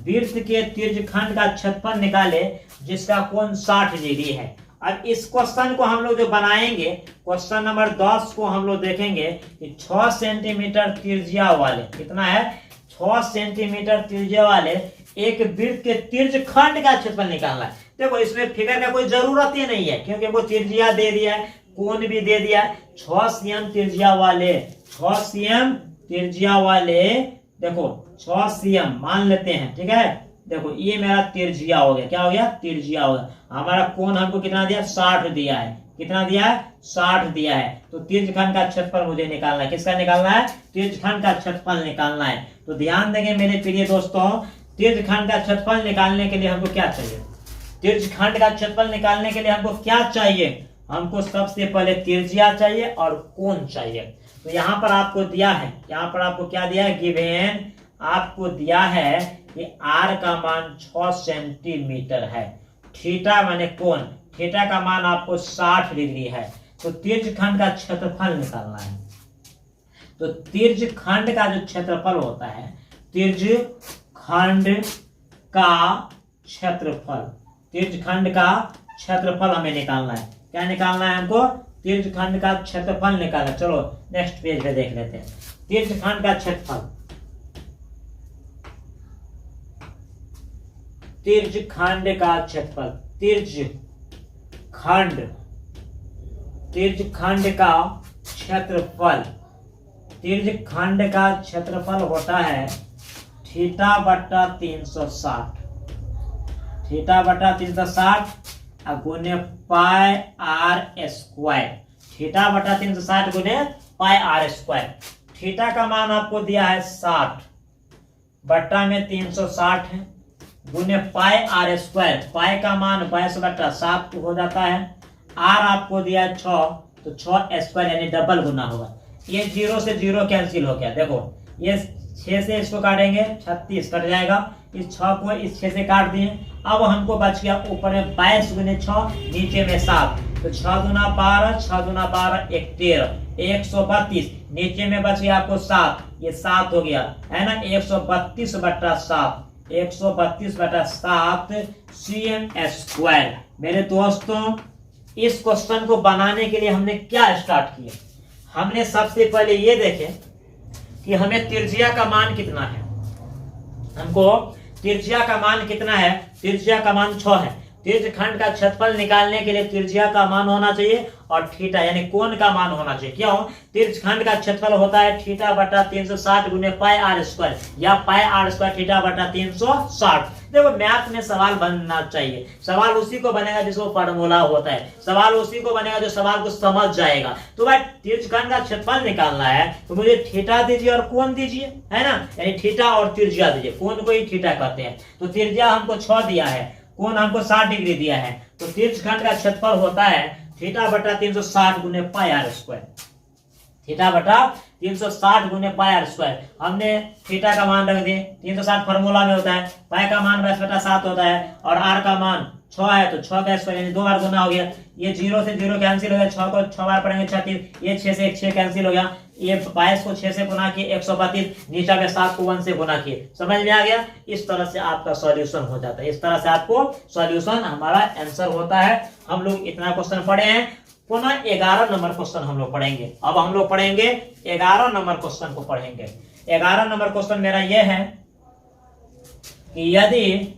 वृत्त के त्रिज्यखंड का क्षेत्रफल निकाले जिसका कोण 60 डिग्री है। अब इस क्वेश्चन को हम लोग जो बनाएंगे, क्वेश्चन नंबर 10 को हम लोग देखेंगे कि 6 सेंटीमीटर त्रिज्या वाले, कितना है, 6 सेंटीमीटर त्रिज्या वाले एक वृत्त के त्रिज्यखंड का क्षेत्रफल निकालना है। देखो इसमें फिगर का कोई जरूरत ही नहीं है क्योंकि वो त्रिज्या दे दिया है, कोण भी दे दिया है। 6 सीएम त्रिज्या वाले, 6 सीएम त्रिज्या वाले, देखो 6 सीएम मान लेते हैं, ठीक है। देखो ये मेरा त्रिज्या हो गया, क्या हो गया, त्रिज्या हो गया। हमारा कोण हमको कितना दिया, 60 दिया है, कितना दिया है, 60 दिया है। तो त्रिज्यखंड का क्षेत्रफल मुझे निकालना है, किसका निकालना है, त्रिज्यखंड का क्षेत्रफल निकालना है। तो ध्यान देंगे मेरे प्रिय दोस्तों, त्रिज्यखंड का क्षेत्रफल निकालने के लिए हमको क्या चाहिए, त्रिज्यखंड का क्षेत्रफल निकालने के लिए हमको क्या चाहिए, हमको सबसे पहले त्रिज्या चाहिए और कोण चाहिए। तो यहाँ पर आपको दिया है, यहाँ पर आपको क्या दिया है, गिवन आपको दिया है कि r का मान 6 सेंटीमीटर है, थीटा माने कोण, थीटा का मान आपको 60 डिग्री है। तो त्रिज्यखंड का क्षेत्रफल निकालना है। तो त्रिज्यखंड का जो क्षेत्रफल होता है, त्रिज्यखंड का क्षेत्रफल, त्रिज्यखंड का क्षेत्रफल हमें निकालना है। क्या निकालना है हमको, त्रिज्यखंड का क्षेत्रफल निकालना। चलो नेक्स्ट पेज पे देख लेते हैं। त्रिज्यखंड का क्षेत्रफल, त्रिज्यखंड का क्षेत्रफल, त्रिज्यखंड, त्रिज्यखंड का क्षेत्रफल, त्रिज्यखंड का क्षेत्रफल होता है थीटा बटा 360, थीटा बटा 360 गुने पाई आर स्क्वायर, थीटा बटा 360 गुने पाई आर स्क्वायर। थीटा का मान आपको दिया है 60 बट्टा में 360 है गुने पाई आर स्क्वायर, पाई का मान 22 बट्टा 7 हो जाता है। आर आपको दिया है 6, तो 6 स्क्वायर यानी डबल गुना होगा। ये 0 से 0 कैंसिल हो गया, देखो ये 6 से इसको काटेंगे 36 कट जाएगा, इस 6 को इस 6 से काट दिए। अब हमको बच गया ऊपर में 22 गुने 6, नीचे में 7, तो 6 दूना 12, 6 दूना 12 एक 13, 132, नीचे में बच गया आपको 7, ये 7 हो गया है ना, 132 बट्टा 7, 132 बटा 7 सीएम स्क्वायर। मेरे दोस्तों इस क्वेश्चन को बनाने के लिए हमने क्या स्टार्ट किया, हमने सबसे पहले ये देखे कि हमें त्रिज्या का मान कितना है, हमको त्रिज्या का मान कितना है, त्रिज्या का मान 6 है। त्रिज्यखंड का क्षेत्रफल निकालने के लिए त्रिज्या का मान होना चाहिए और थीटा यानी कोण का मान होना चाहिए। क्यों, त्रिज्यखंड का क्षेत्रफल होता है थीटा बटा 360 गुने पाई आर स्क्वायर, या पाई आर स्क्वायर थीटा बटा 360। देखो मैथ में सवाल बनना चाहिए, सवाल उसी को बनेगा जिसको फॉर्मूला होता है, सवाल उसी को बनेगा जो सवाल को समझ जाएगा। तो भाई त्रिज्यखंड का क्षेत्रफल निकालना है तो मुझे थीटा दीजिए और कोण दीजिए, है ना, यानी थीटा और त्रिज्या दीजिए, कोण को ही थीटा कहते हैं। तो त्रिज्या हमको 6 दिया है, कोण हमको 60 डिग्री दिया है। तो त्रिज्यखंड का क्षेत्रफल होता है थीटा बटा 360 गुने पाई आर स्क्वायर, थीटा बटा 360 गुने पाई आर स्क्वायर। हमने थीटा का मान रख दिए, 360 फार्मूला में होता है, पाई का मान 22 बटा 7 होता है और आर का मान 6 है, तो 6 का स्क्वायर यानी 2 बार गुना हो गया। ये 0 से 0 कैंसिल हो गया, 6 को 6 बार पढ़ेंगे 36, ये 6 से 1 6 कैंसिल हो गया, ये 22 को 6 से गुना किए 132, नीचे में 7 को 1 से गुना किए। समझ में आ गया, इस तरह से आपका सॉल्यूशन हो जाता है, इस तरह से आपको सॉल्यूशन हमारा आंसर होता है। हम लोग इतना क्वेश्चन पढ़े हैं, पुनः 11 नंबर क्वेश्चन हम लोग पढ़ेंगे। अब हम लोग पढ़ेंगे 11 नंबर क्वेश्चन को पढ़ेंगे। 11 नंबर क्वेश्चन मेरा यह है कि यदि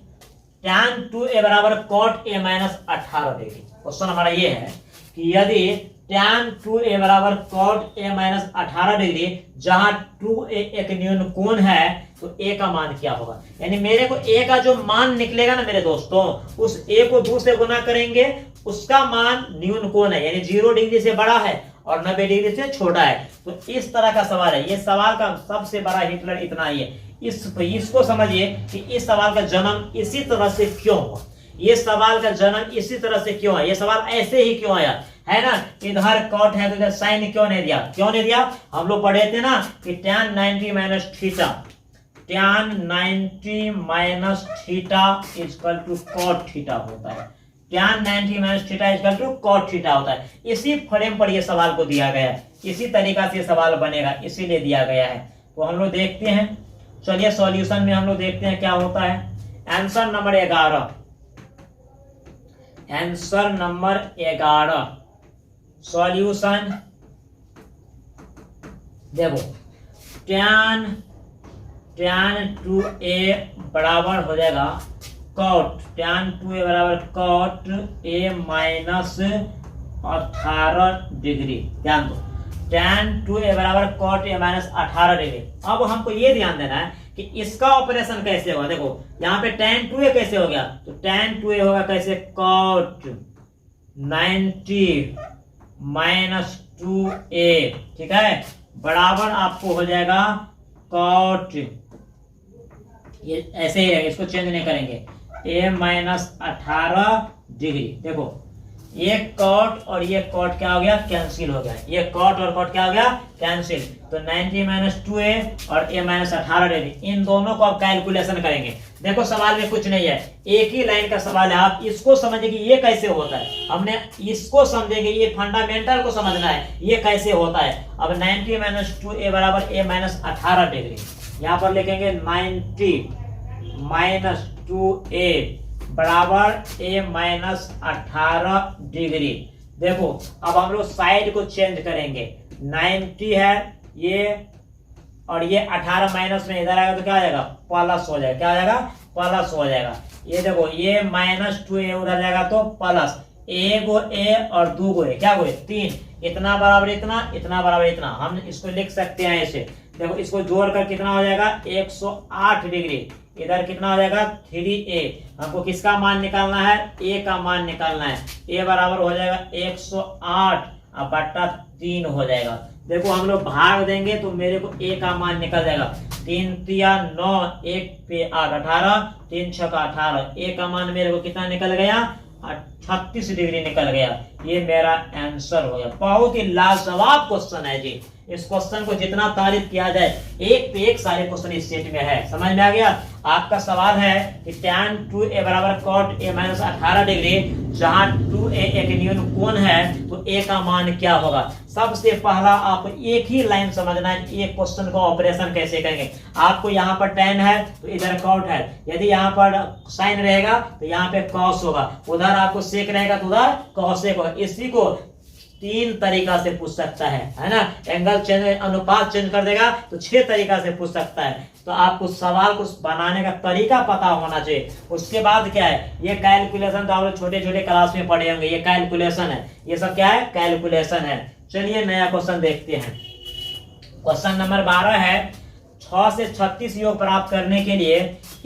tan 2a बराबर cot a minus 18 degree, question हमारा ये है कि यदि tan 2a बराबर cot a माइनस 18 डिग्री, जहां 2a एक न्यून कोण है, तो a का मान क्या होगा। यानी मेरे को a का जो मान निकलेगा ना मेरे दोस्तों, उस a को 2 से गुना करेंगे, उसका मान न्यून कोण है, यानी 0 डिग्री से बड़ा है और 90 डिग्री से छोटा है। तो इस तरह का सवाल है, ये सवाल का सबसे बड़ा हिटलर इतना ही है। इसको समझिए कि इस सवाल का जन्म इसी तरह से क्यों हुआ, ये सवाल का जन्म इसी तरह से क्यों है, ये सवाल ऐसे ही क्यों आया, है ना। इधर कॉट है तो इधर साइन क्यों नहीं दिया, क्यों नहीं दिया। हम लोग पढ़े थे ना कि tan 90 minus theta, tan 90 minus theta equal to cot theta होता है, tan 90 minus theta equal to cot theta होता है। इसी फ्रेम पर ये सवाल को दिया गया है, इसी तरीका से ये सवाल बनेगा, इसीलिए दिया गया है। तो हम लोग देखते हैं, चलिए सॉल्यूशन में हम लोग देखते हैं क्या होता है। Answer number 11, answer number 11 solution देखो, tan 2a बराबर हो जाएगा cot, tan 2a बराबर cot a माइनस 18 डिग्री। ध्यान दो, tan 2a बराबर cot a माइनस 18 डिग्री। अब हमको ये ध्यान देना है कि इसका ऑपरेशन कैसे होगा। देखो यहाँ पे tan 2a कैसे हो गया, तो tan 2a होगा कैसे, cot 90 माइनस 2a, ठीक है, बराबर आपको हो जाएगा cot, ये ऐसे ही रहेगा, इसको चेंज नहीं करेंगे, a माइनस 18 डिग्री। देखो ये कॉट और ये कॉट क्या हो गया, कैंसिल हो गया, ये कॉट और कॉट क्या हो गया, कैंसिल। तो 90 माइनस 2a और a माइनस 18 डिग्री, इन दोनों को आप कैलकुलेशन करेंगे। देखो सवाल में कुछ नहीं है, एक ही लाइन का सवाल है, आप इसको समझिए कि ये कैसे होता है, हमने इसको समझेंगे, ये फंडामेंटल को समझना है ये कैसे होता है। अब 90 माइनस 2a बराबर a माइनस 18 डिग्री, यहाँ पर लिखेंगे 90 माइनस 2a बराबर a माइनस 18 डिग्री। देखो अब हम लोग साइड को चेंज करेंगे, 90 है ये और ये 18 माइनस में इधर आएगा तो क्या आ जाएगा, प्लस हो जाएगा, क्या आ जाएगा, प्लस हो जाएगा। ये देखो ये माइनस 2a उधर जाएगा तो प्लस, a को a और 2 को a, क्या को 3, इतना बराबर इतना, इतना बराबर इतना, हम इसको लिख सकते हैं ऐसे। देखो इसको जोड़कर कितना हो जाएगा, 108 डिग्री, इधर कितना हो जाएगा 3a। हमको किसका मान निकालना है, a का मान निकालना है, a बराबर हो जाएगा 108 और बट्टा 3 हो जाएगा। देखो हम लोग भाग देंगे तो मेरे को a का मान निकल जाएगा, 3 तिया 9, 1 पे 8, 18, 3 छक्का 18, a का मान मेरे को कितना निकल गया, 36 डिग्री निकल गया। ये मेरा आंसर हो गया। बहुत ही लाजवाब क्वेश्चन है जी, इस क्वेश्चन को जितना तारीफ किया जाए, एक पे एक सारे क्वेश्चन इस सेट में है। समझ में आ गया। आपका सवाल है कि tan 2a बराबर cot a माइनस 18 डिग्री, जहां 2a एक न्यून कोण है तो a का मान क्या होगा। सबसे पहला आप एक ही लाइन समझना है, एक क्वेश्चन को ऑपरेशन कैसे करेंगे। आपको यहाँ पर tan है तो इधर cot है, यदि यहाँ पर साइन रहेगा तो यहाँ पे cos होगा, उधर आपको sec रहेगा तो उधर cosec होगा। इसी को 3 तरीका से पूछ सकता है ना, एंगल चेंज, अनुपात चेंज कर देगा तो 6 तरीका से पूछ सकता है। तो आपको सवाल को बनाने का तरीका पता होना चाहिए। उसके बाद क्या है, ये कैलकुलेशन तो आप लोग छोटे छोटे क्लास में पढ़े होंगे, ये कैलकुलेशन है, ये सब क्या है, कैलकुलेशन है। चलिए नया क्वेश्चन देखते हैं। क्वेश्चन नंबर 12 है, 6 से 36 योग प्राप्त करने के लिए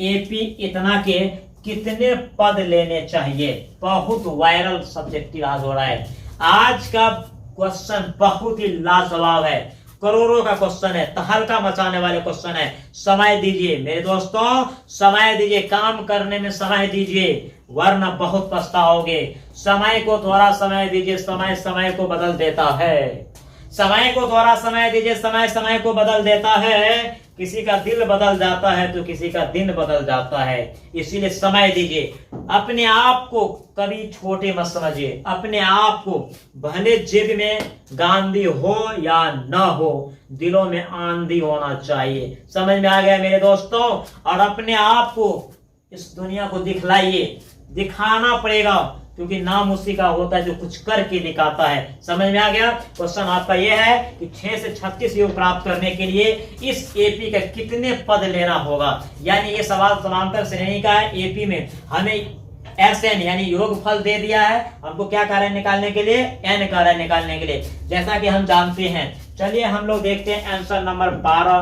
एपी इतना के कितने पद लेने चाहिए। बहुत वायरल सब्जेक्ट आज हो रहा है। आज का क्वेश्चन बहुत ही लाजवाब है, करोड़ों का क्वेश्चन है, तहलका मचाने वाले क्वेश्चन है। समय दीजिए मेरे दोस्तों, समय दीजिए, काम करने में समय दीजिए, वरना बहुत पछताओगे। समय को थोड़ा समय दीजिए, समय समय को बदल देता है। समय को थोड़ा समय दीजिए, समय समय को बदल देता है। किसी का दिल बदल जाता है तो किसी का दिन बदल जाता है, इसीलिए समय दीजिए। अपने आप को कभी छोटे मत समझिए, अपने आप को भले जेब में गांधी हो या ना हो, दिलों में आंधी होना चाहिए। समझ में आ गया मेरे दोस्तों। और अपने आप को इस दुनिया को दिखलाइए, दिखाना पड़ेगा, क्योंकि नाम उसी का होता है जो कुछ करके दिखाता है। समझ में आ गया। क्वेश्चन आपका यह है कि 6 से 36 योग प्राप्त करने के लिए इस एपी का कितने पद लेना होगा। यानी ये सवाल समांतर श्रेणी का है। एपी में हमें एसएन यानी योगफल दे दिया है, हमको क्या कार्य निकालने के लिए, एन कार्य निकालने के लिए, जैसा कि हम जानते हैं। चलिए हम लोग देखते हैं आंसर नंबर 12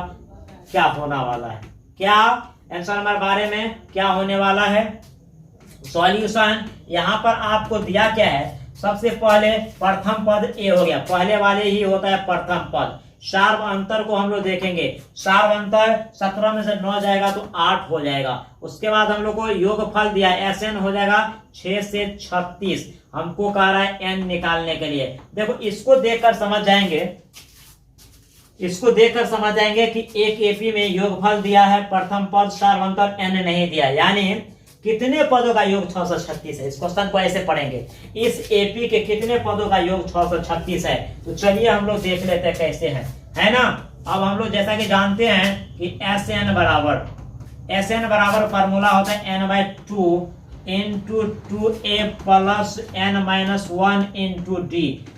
क्या होने वाला है। क्या आंसर नंबर 12 में क्या होने वाला है। सॉल्यूशन यहाँ पर आपको दिया क्या है, सबसे पहले प्रथम पद ए हो गया, पहले वाले ही होता है प्रथम पद। सार्व अंतर को हम लोग देखेंगे, सार्व अंतर 17 में से 9 जाएगा तो 8 हो जाएगा। उसके बाद हम लोग को योगफल दिया है, एसएन हो जाएगा 6 से 36, हमको कह रहा है एन निकालने के लिए। देखो इसको देखकर समझ जाएंगे, इसको देखकर समझ जाएंगे कि एक एपी में योगफल दिया है प्रथम पद, सार्व अंतर एन नहीं दिया। यानी कितने पदों का योग 636 है। इस क्वेश्चन को ऐसे पढ़ेंगे, इस एपी के कितने पदों का योग 636 है। तो चलिए हम लोग देख लेते हैं कैसे है ना। अब हम लोग जैसा कि जानते हैं कि SN बराबर फार्मूला होता है n/2 into 2a plus n-1 into d।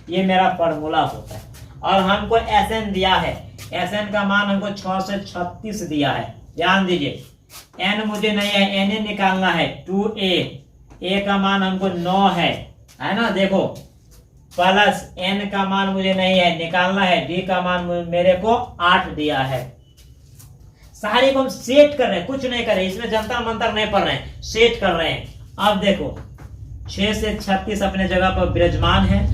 ये मेरा फार्मूला होता है। और हमको SN दिया है, SN का मान हमको 636 दिया है। ध्यान दीजिए, n मुझे नहीं है, n निकालना है। 2a, a का मान हमको 9 है ना। देखो प्लस n का मान मुझे नहीं है, निकालना है। d का मान मेरे को 8 दिया है। सारे को हम सेट कर रहे हैं, कुछ नहीं कर रहे, इसमें जंतर मंतर नहीं पढ़ रहे हैं, सेट कर रहे हैं। अब देखो 6 से 36 अपने जगह पर विराजमान है।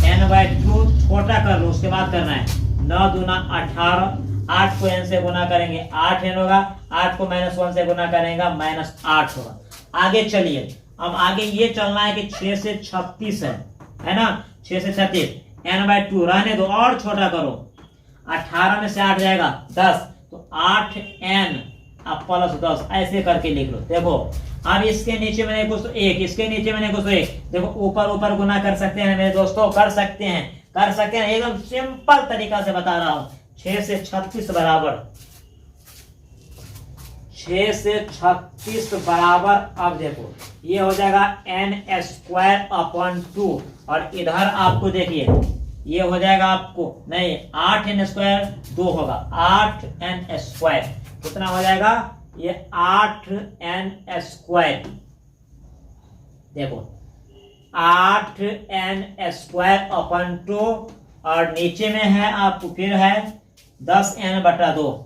n/2 छोटा कर लो, उसके बाद करना है 9 दूना 18, 8 को n से गुना करेंगे 8n होगा, 8 को -1 से गुना करेंगे -8 होगा। आगे चलिए, अब आगे ये चलना है कि 6 से 36 है ना। 6 से 36 n/2 रहने दो और छोटा करो। 18 में से 8 जाएगा 10, तो 8n अब प्लस 10 ऐसे करके लिख लो। देखो अब इसके नीचे मैंने कुछ तो 1, इसके नीचे मैंने कुछ तो 1। देखो ऊपर ऊपर गुना कर सकते हैं मेरे दोस्तों, कर सकते हैं। एकदम सिंपल तरीका से बता रहा हूं। 6 से 36 बराबर 6 से 36 बराबर, अब देखो ये हो जाएगा n²/2 और इधर आपको देखिए ये हो जाएगा आपको नहीं 8n² 2 होगा 8n²। कितना हो जाएगा ये 8n²। देखो 8n²/2 और नीचे में है आपको फिर है 10n/2।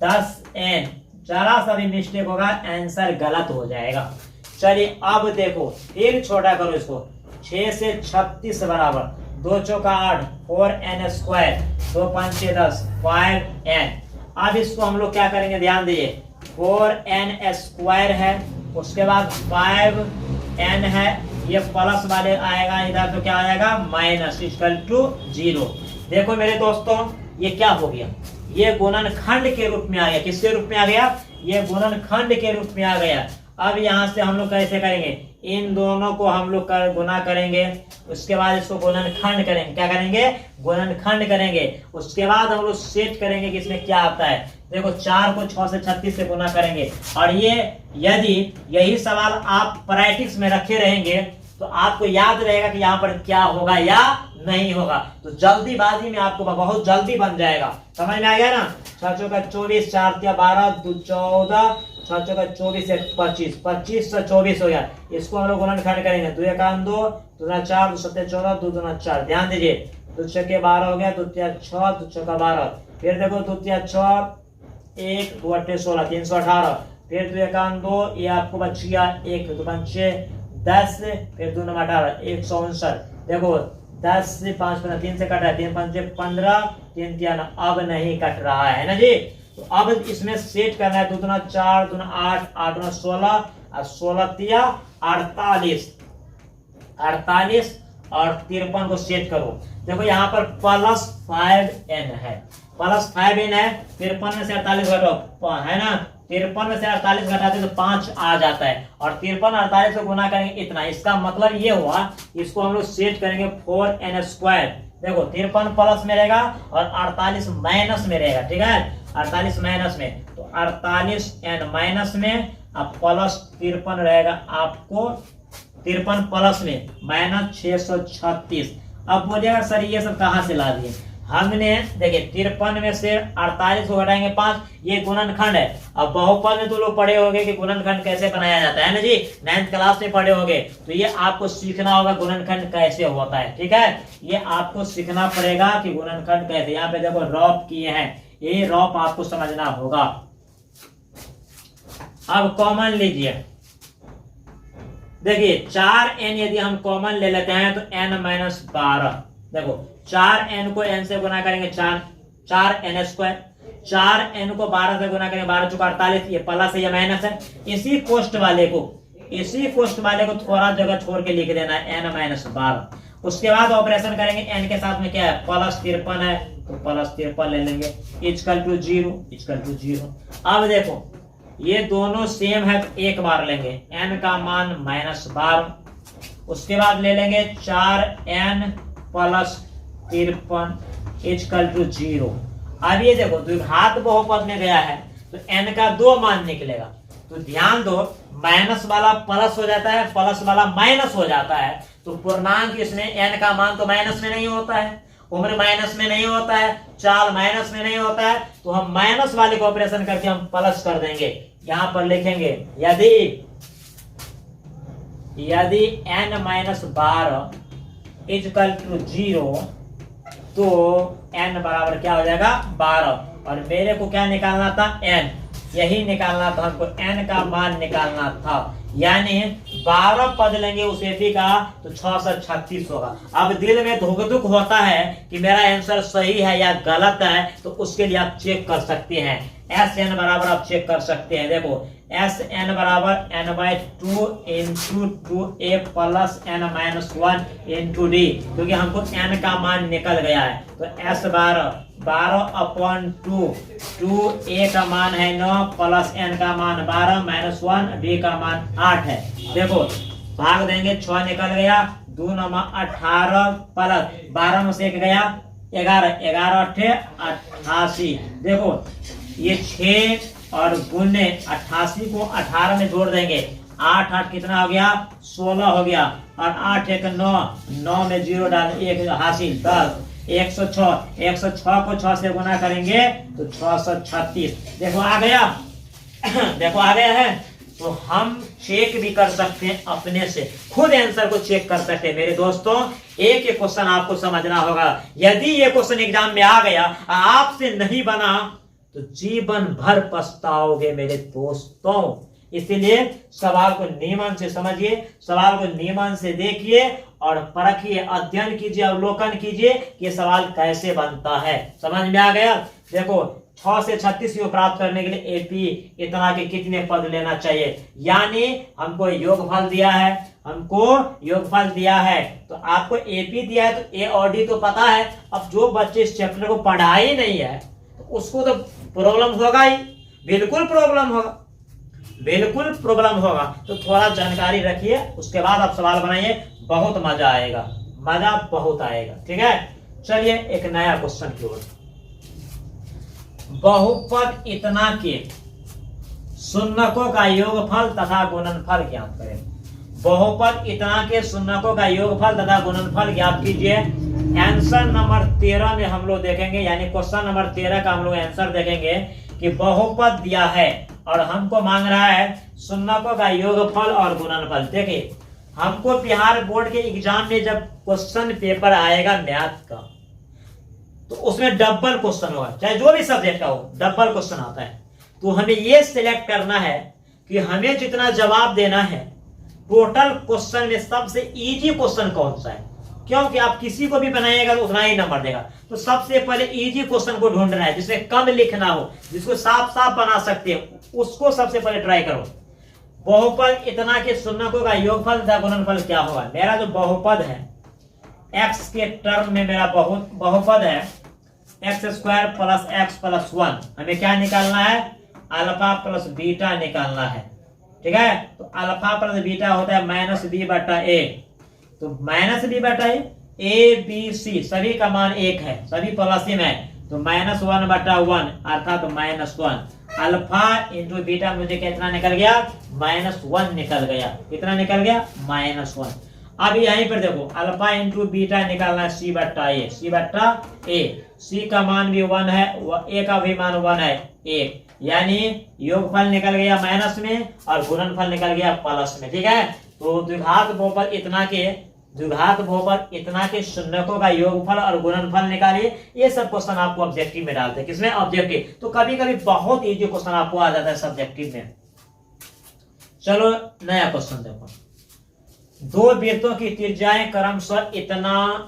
10n, जरा सा भी मिस्टेक होगा आंसर गलत हो जाएगा। चलिए अब देखो फिर छोटा करो इसको। 6 से 36 बराबर 2 चौका 8, 4n², 2 5 6 10, 5n। अब इसको हम लोग क्या करेंगे, ध्यान दीजिए। 4n² है, उसके बाद 5n है, ये प्लस वाले आएगा इधर, तो क्या आएगा -=0। देखो मेरे दोस्तों ये क्या हो गया, ये गुणनखंड के रूप में आ गया। किसके रूप में आ गया, ये गुणनखंड के रूप में आ गया। अब यहाँ से हम लोग कैसे करेंगे, इन दोनों को हम लोग गुना करेंगे, उसके बाद इसको गुणनखंड करेंगे। क्या करेंगे, गुणनखंड करेंगे। उसके बाद हम लोग सेट करेंगे कि इसमें क्या आता है। देखो 4 को 6 से 36 से गुना करेंगे। और ये यदि यही सवाल आप प्रैक्टिस में रखे रहेंगे तो आपको याद रहेगा कि यहाँ पर क्या होगा या नहीं होगा। तो जल्दीबाजी में आपको बहुत जल्दी बन जाएगा। समझ में आ गया ना। 6 चौका 24, 4 तिया 12, 2 14, 6 चौका 24 से 25, 25 से 24 हो गया। इसको हम लोग गुणनखंड करेंगे। 2 1 2, 2 4, 2 7 14, 2 2 4। ध्यान दीजिए 2 6 12 हो गया, 2 तिया 6, 2 6 12। फिर देखो 2 तिया 6, 1 2 8 16, 318। फिर 2 1 2, ये आपको बच गया 1 2 5 6 10, फिर 2 9 18, 159। देखो 10 से 5 15, 3 से कट रहा है, 3 5 15, 3 3 अब नहीं कट रहा है ना जी। तो अब इसमें सेट करना है। 2 2 4, 2 8, 8 9 16 और 16 तिया 48, 48 और 53 को सेट करो। देखो यहाँ पर +5n है, +5n है। 53 में से 48 घटाओ है ना, 53 में से 48 घटाते तो 5 आ जाता है। और 53 48 को गुना करेंगे इतना। इसका मतलब ये हुआ, इसको हम लोग सेट करेंगे 4n²। देखो 53 प्लस में रहेगा और 48 माइनस में रहेगा। ठीक है, 48 माइनस में, तो 48n माइनस में अब प्लस 53 रहेगा आपको। 53 प्लस में -636। अब बोलिएगा सर ये सब कहाँ से ला दिए। हमने देखिए 53 में से 48 को घटाएंगे 5, ये गुणनखंड है। अब बहुपद में तो लोग पढ़े होंगे कि गुणनखंड कैसे बनाया जाता है ना जी, 9th क्लास में पढ़े होंगे। तो ये आपको सीखना होगा गुणनखंड कैसे होता है। ठीक है, ये आपको सीखना पड़ेगा कि गुणनखंड कैसे। यहाँ पे देखो रॉप किए हैं, ये रॉप आपको समझना होगा। अब कॉमन लीजिए, देखिए 4n यदि हम कॉमन ले लेते हैं तो n-12। देखो 4n को n से गुना करेंगे 4n², 4n को 12 से गुना करेंगे 12 चौका 48, ये प्लस है या माइनस है। इसी कोष्ट वाले को थोड़ा जगह छोड़ के लिख देना है n-12। उसके बाद ऑपरेशन करेंगे n के साथ में क्या है, +53 है तो +53 ले लेंगे, इक्वल टू 0। अब देखो ये दोनों सेम है तो एक बार लेंगे, n का मान -12, उसके बाद ले लेंगे 4n प्लस 53 इक्वल टू 0। अब ये देखो द्विघात बहुपद में गया है तो n का 2 मान निकलेगा, तो ध्यान दो माइनस वाला प्लस हो जाता है, प्लस वाला माइनस हो जाता है, तो पूर्णांक इसमें n का मान तो माइनस में नहीं होता है, उम्र माइनस में नहीं होता है, चाल माइनस में नहीं होता है, तो हम माइनस वाले को ऑपरेशन करके हम प्लस कर देंगे। यहां पर लिखेंगे यदि n माइनस 12 इक्वल टू 0 तो n बराबर क्या हो जाएगा 12, और मेरे को क्या निकालना था n, यही निकालना था हमको, n का मान निकालना था, यानी 12 पद लेंगे उस एपी का तो 636 होगा। अब दिल में धुक धुक होता है कि मेरा आंसर सही है या गलत है, तो उसके लिए आप चेक कर सकते हैं, एस एन बराबर आप चेक कर सकते हैं। देखो एस एन बराबर n/2 into 2a plus n-1 into D, क्योंकि हमको n का मान निकल गया है, तो s 12/2, 2a का मान है 9 प्लस n का मान 12 -1 d का मान 8 है। देखो भाग देंगे 6 निकल गया, 2 9 18 प्लस 12 में से 1 गया 11, 11 8 88। देखो ये 6 और गुने 88 को 18 में जोड़ देंगे, 8 8 कितना हो गया 16 हो गया, और 8 1 9, 9 में 0 डाल 1 हासिल 10, 106, 106 को 6 से गुना करेंगे तो 636। देखो आ गया देखो आ गया है। तो हम चेक भी कर सकते हैं अपने से, खुद आंसर को चेक कर सकते हैं। मेरे दोस्तों एक एक क्वेश्चन आपको समझना होगा, यदि ये क्वेश्चन एग्जाम में आ गया आपसे नहीं बना तो जीवन भर पछताओगे मेरे दोस्तों। इसीलिए सवाल को नियमन से समझिए, सवाल को नियमन से देखिए और परखिए, अध्ययन कीजिए, अवलोकन कीजिए कि सवाल कैसे बनता है। समझ में आ गया। देखो 6 से 36 को प्राप्त करने के लिए एपी इतना के कितने पद लेना चाहिए, यानी हमको योगफल दिया है, तो आपको एपी दिया है तो ए और डी तो पता है। अब जो बच्चे इस चैप्टर को पढ़ा ही नहीं है तो उसको तो प्रॉब्लम होगा ही, बिल्कुल प्रॉब्लम होगा। तो थोड़ा जानकारी रखिए, उसके बाद आप सवाल बनाइए, बहुत मजा आएगा, बहुत आएगा। ठीक है, चलिए एक नया क्वेश्चन की ओर। बहुपद इतना के शून्यकों का योगफल तथा गुणनफल ज्ञात करें। बहुपद इतना के शून्यकों का योगफल तथा गुणनफल ज्ञात कीजिए। आंसर नंबर 13 में हम लोग देखेंगे, यानी क्वेश्चन नंबर 13 का हम लोग आंसर देखेंगे कि बहुपद दिया है और हमको मांग रहा है शून्यकों का योगफल और गुणनफल। देखिए हमको बिहार बोर्ड के एग्जाम में जब क्वेश्चन पेपर आएगा मैथ का तो उसमें डबल क्वेश्चन होगा, चाहे जो भी सब्जेक्ट का हो डबल क्वेश्चन आता है। तो हमें ये सिलेक्ट करना है कि हमें जितना जवाब देना है टोटल क्वेश्चन में सबसे इजी क्वेश्चन कौन सा है, क्योंकि आप किसी को भी बनाइएगा तो उतना ही नंबर देगा। तो सबसे पहले इजी क्वेश्चन को ढूंढना है, जिसमें कम लिखना हो, जिसको साफ साफ बना सकते हो, उसको सबसे पहले ट्राई करो। बहुपद इतना के शून्यकों का योगफल तथा गुणनफल क्या होगा। मेरा जो बहुपद है x के टर्म में मेरा बहुपद है x² प्लस x प्लस 1, हमें क्या निकालना है अल्फा प्लस बीटा निकालना है। ठीक है, तो अल्फा प्लस बीटा होता है -b/a, तो -b/a ABC सभी का मान 1 है, सभी प्लस में है, तो -1/1 अर्थात -1। अल्फा इंटू बीटा मुझे कितना निकल गया -1 निकल गया। कितना निकल गया -1। अब यहीं पर देखो अल्फा इंटू बीटा निकालना है c/a, c का मान भी 1 है, a का भी मान 1 है 1, यानी योगफल निकल गया माइनस में और गुणनफल निकल गया प्लस में। ठीक है, तो द्विघात बहुपद इतना के शून्यकों का योगफल और गुणनफल निकालिए। ये सब क्वेश्चन आपको ऑब्जेक्टिव में डालते हैं। किसमें ऑब्जेक्टिव, तो कभी कभी बहुत इजी क्वेश्चन आपको आ जाता है सब्जेक्टिव में। चलो नया क्वेश्चन देखो। दो वृत्तों की त्रिज्याएं क्रमशः इतना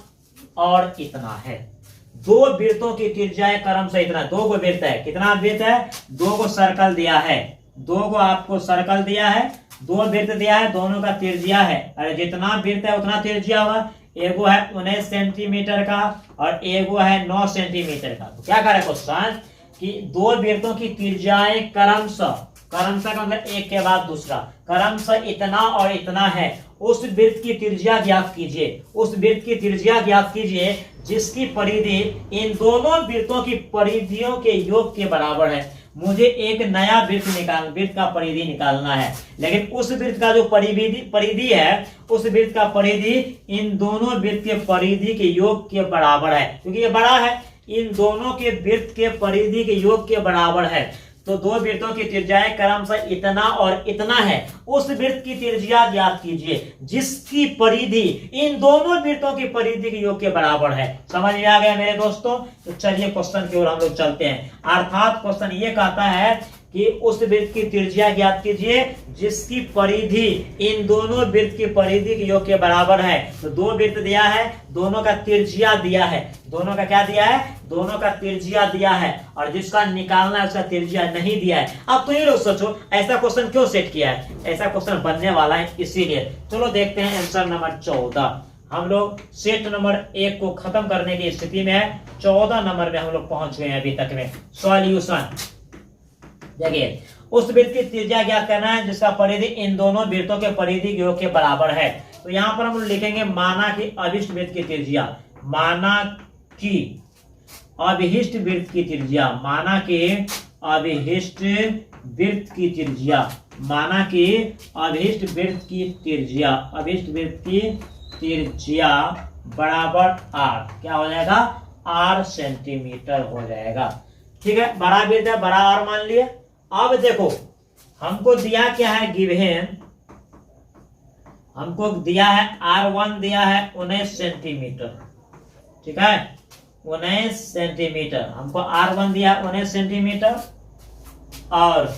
और इतना है। दो वृत्तों की त्रिज्याएं क्रमशः इतना, 2 को वृत्त है, कितना वृत्त है 2 को सर्कल दिया है, 2 को आपको सर्कल दिया है, 2 वृत्त दिया है, दोनों का त्रिज्या है, अरे जितना वृत्त है उतना त्रिज्या होगा। एगो है 19 सेंटीमीटर का और एगो है 9 सेंटीमीटर का। तो क्या करे क्वेश्चन कि 2 वृत्तों की त्रिज्याएं क्रमशः क्रमशः का मतलब एक के बाद दूसरा, क्रमशः इतना और इतना है, उस वृत्त की त्रिज्या ज्ञात कीजिए, उस वृत्त की त्रिज्या ज्ञात कीजिए जिसकी परिधि इन दोनों वृत्तों की परिधियों के योग के बराबर है। मुझे एक नया वृत्त का परिधि निकालना है, लेकिन उस वृत्त का जो परिधि है, उस वृत्त का परिधि इन दोनों वृत्त के परिधि के योग के बराबर है, क्योंकि ये बड़ा है, इन दोनों के वृत्त के परिधि के योग के बराबर है। तो दो वृत्तों की त्रिज्याएं क्रमशः इतना और इतना है, उस वृत्त की त्रिज्या ज्ञात कीजिए जिसकी परिधि इन दोनों वृत्तों की परिधि के योग के बराबर है। समझ में आ गया मेरे दोस्तों? तो चलिए क्वेश्चन की ओर हम लोग चलते हैं। अर्थात क्वेश्चन ये कहता है कि उस वृत्त की त्रिज्या ज्ञात कीजिए जिसकी परिधि इन दोनों वृत्त की परिधि के योग के बराबर है। तो दो वृत्त दिया है, दोनों का त्रिज्या दिया है, दोनों का क्या दिया है? दोनों का त्रिज्या दिया है, और जिसका निकालना है उसका त्रिज्या नहीं दिया है। अब तो ये लोग सोचो ऐसा क्वेश्चन क्यों सेट किया है, ऐसा क्वेश्चन बनने वाला है इसीलिए। चलो देखते हैं आंसर नंबर 14। हम लोग सेट नंबर 1 को खत्म करने की स्थिति में है, 14 नंबर में हम लोग पहुंच गए हैं अभी तक में। सॉल्यूशन देखिए, उस वृत्त की त्रिज्या ज्ञात करना है जिसका परिधि इन दोनों वृत्तों के परिधि के योग के बराबर है। तो यहाँ पर हम लिखेंगे माना कि अभिष्ट वृत्त की त्रिज्या, माना कि अभिष्ट वृत्त की त्रिज्या, माना कि अभिष्ट वृत्त की त्रिज्या, माना कि अभिष्ट वृत्त की त्रिज्या, अभिष्ट वृत्त की त्रिज्या बराबर r, क्या हो जाएगा? r सेंटीमीटर हो जाएगा। ठीक है, बड़ा वृत्त है, बड़ा r मान लिया। अब देखो हमको दिया क्या है, गिवन हमको दिया है r1 दिया है 19 सेंटीमीटर। ठीक है, 19 सेंटीमीटर हमको r1 दिया 19 सेंटीमीटर, और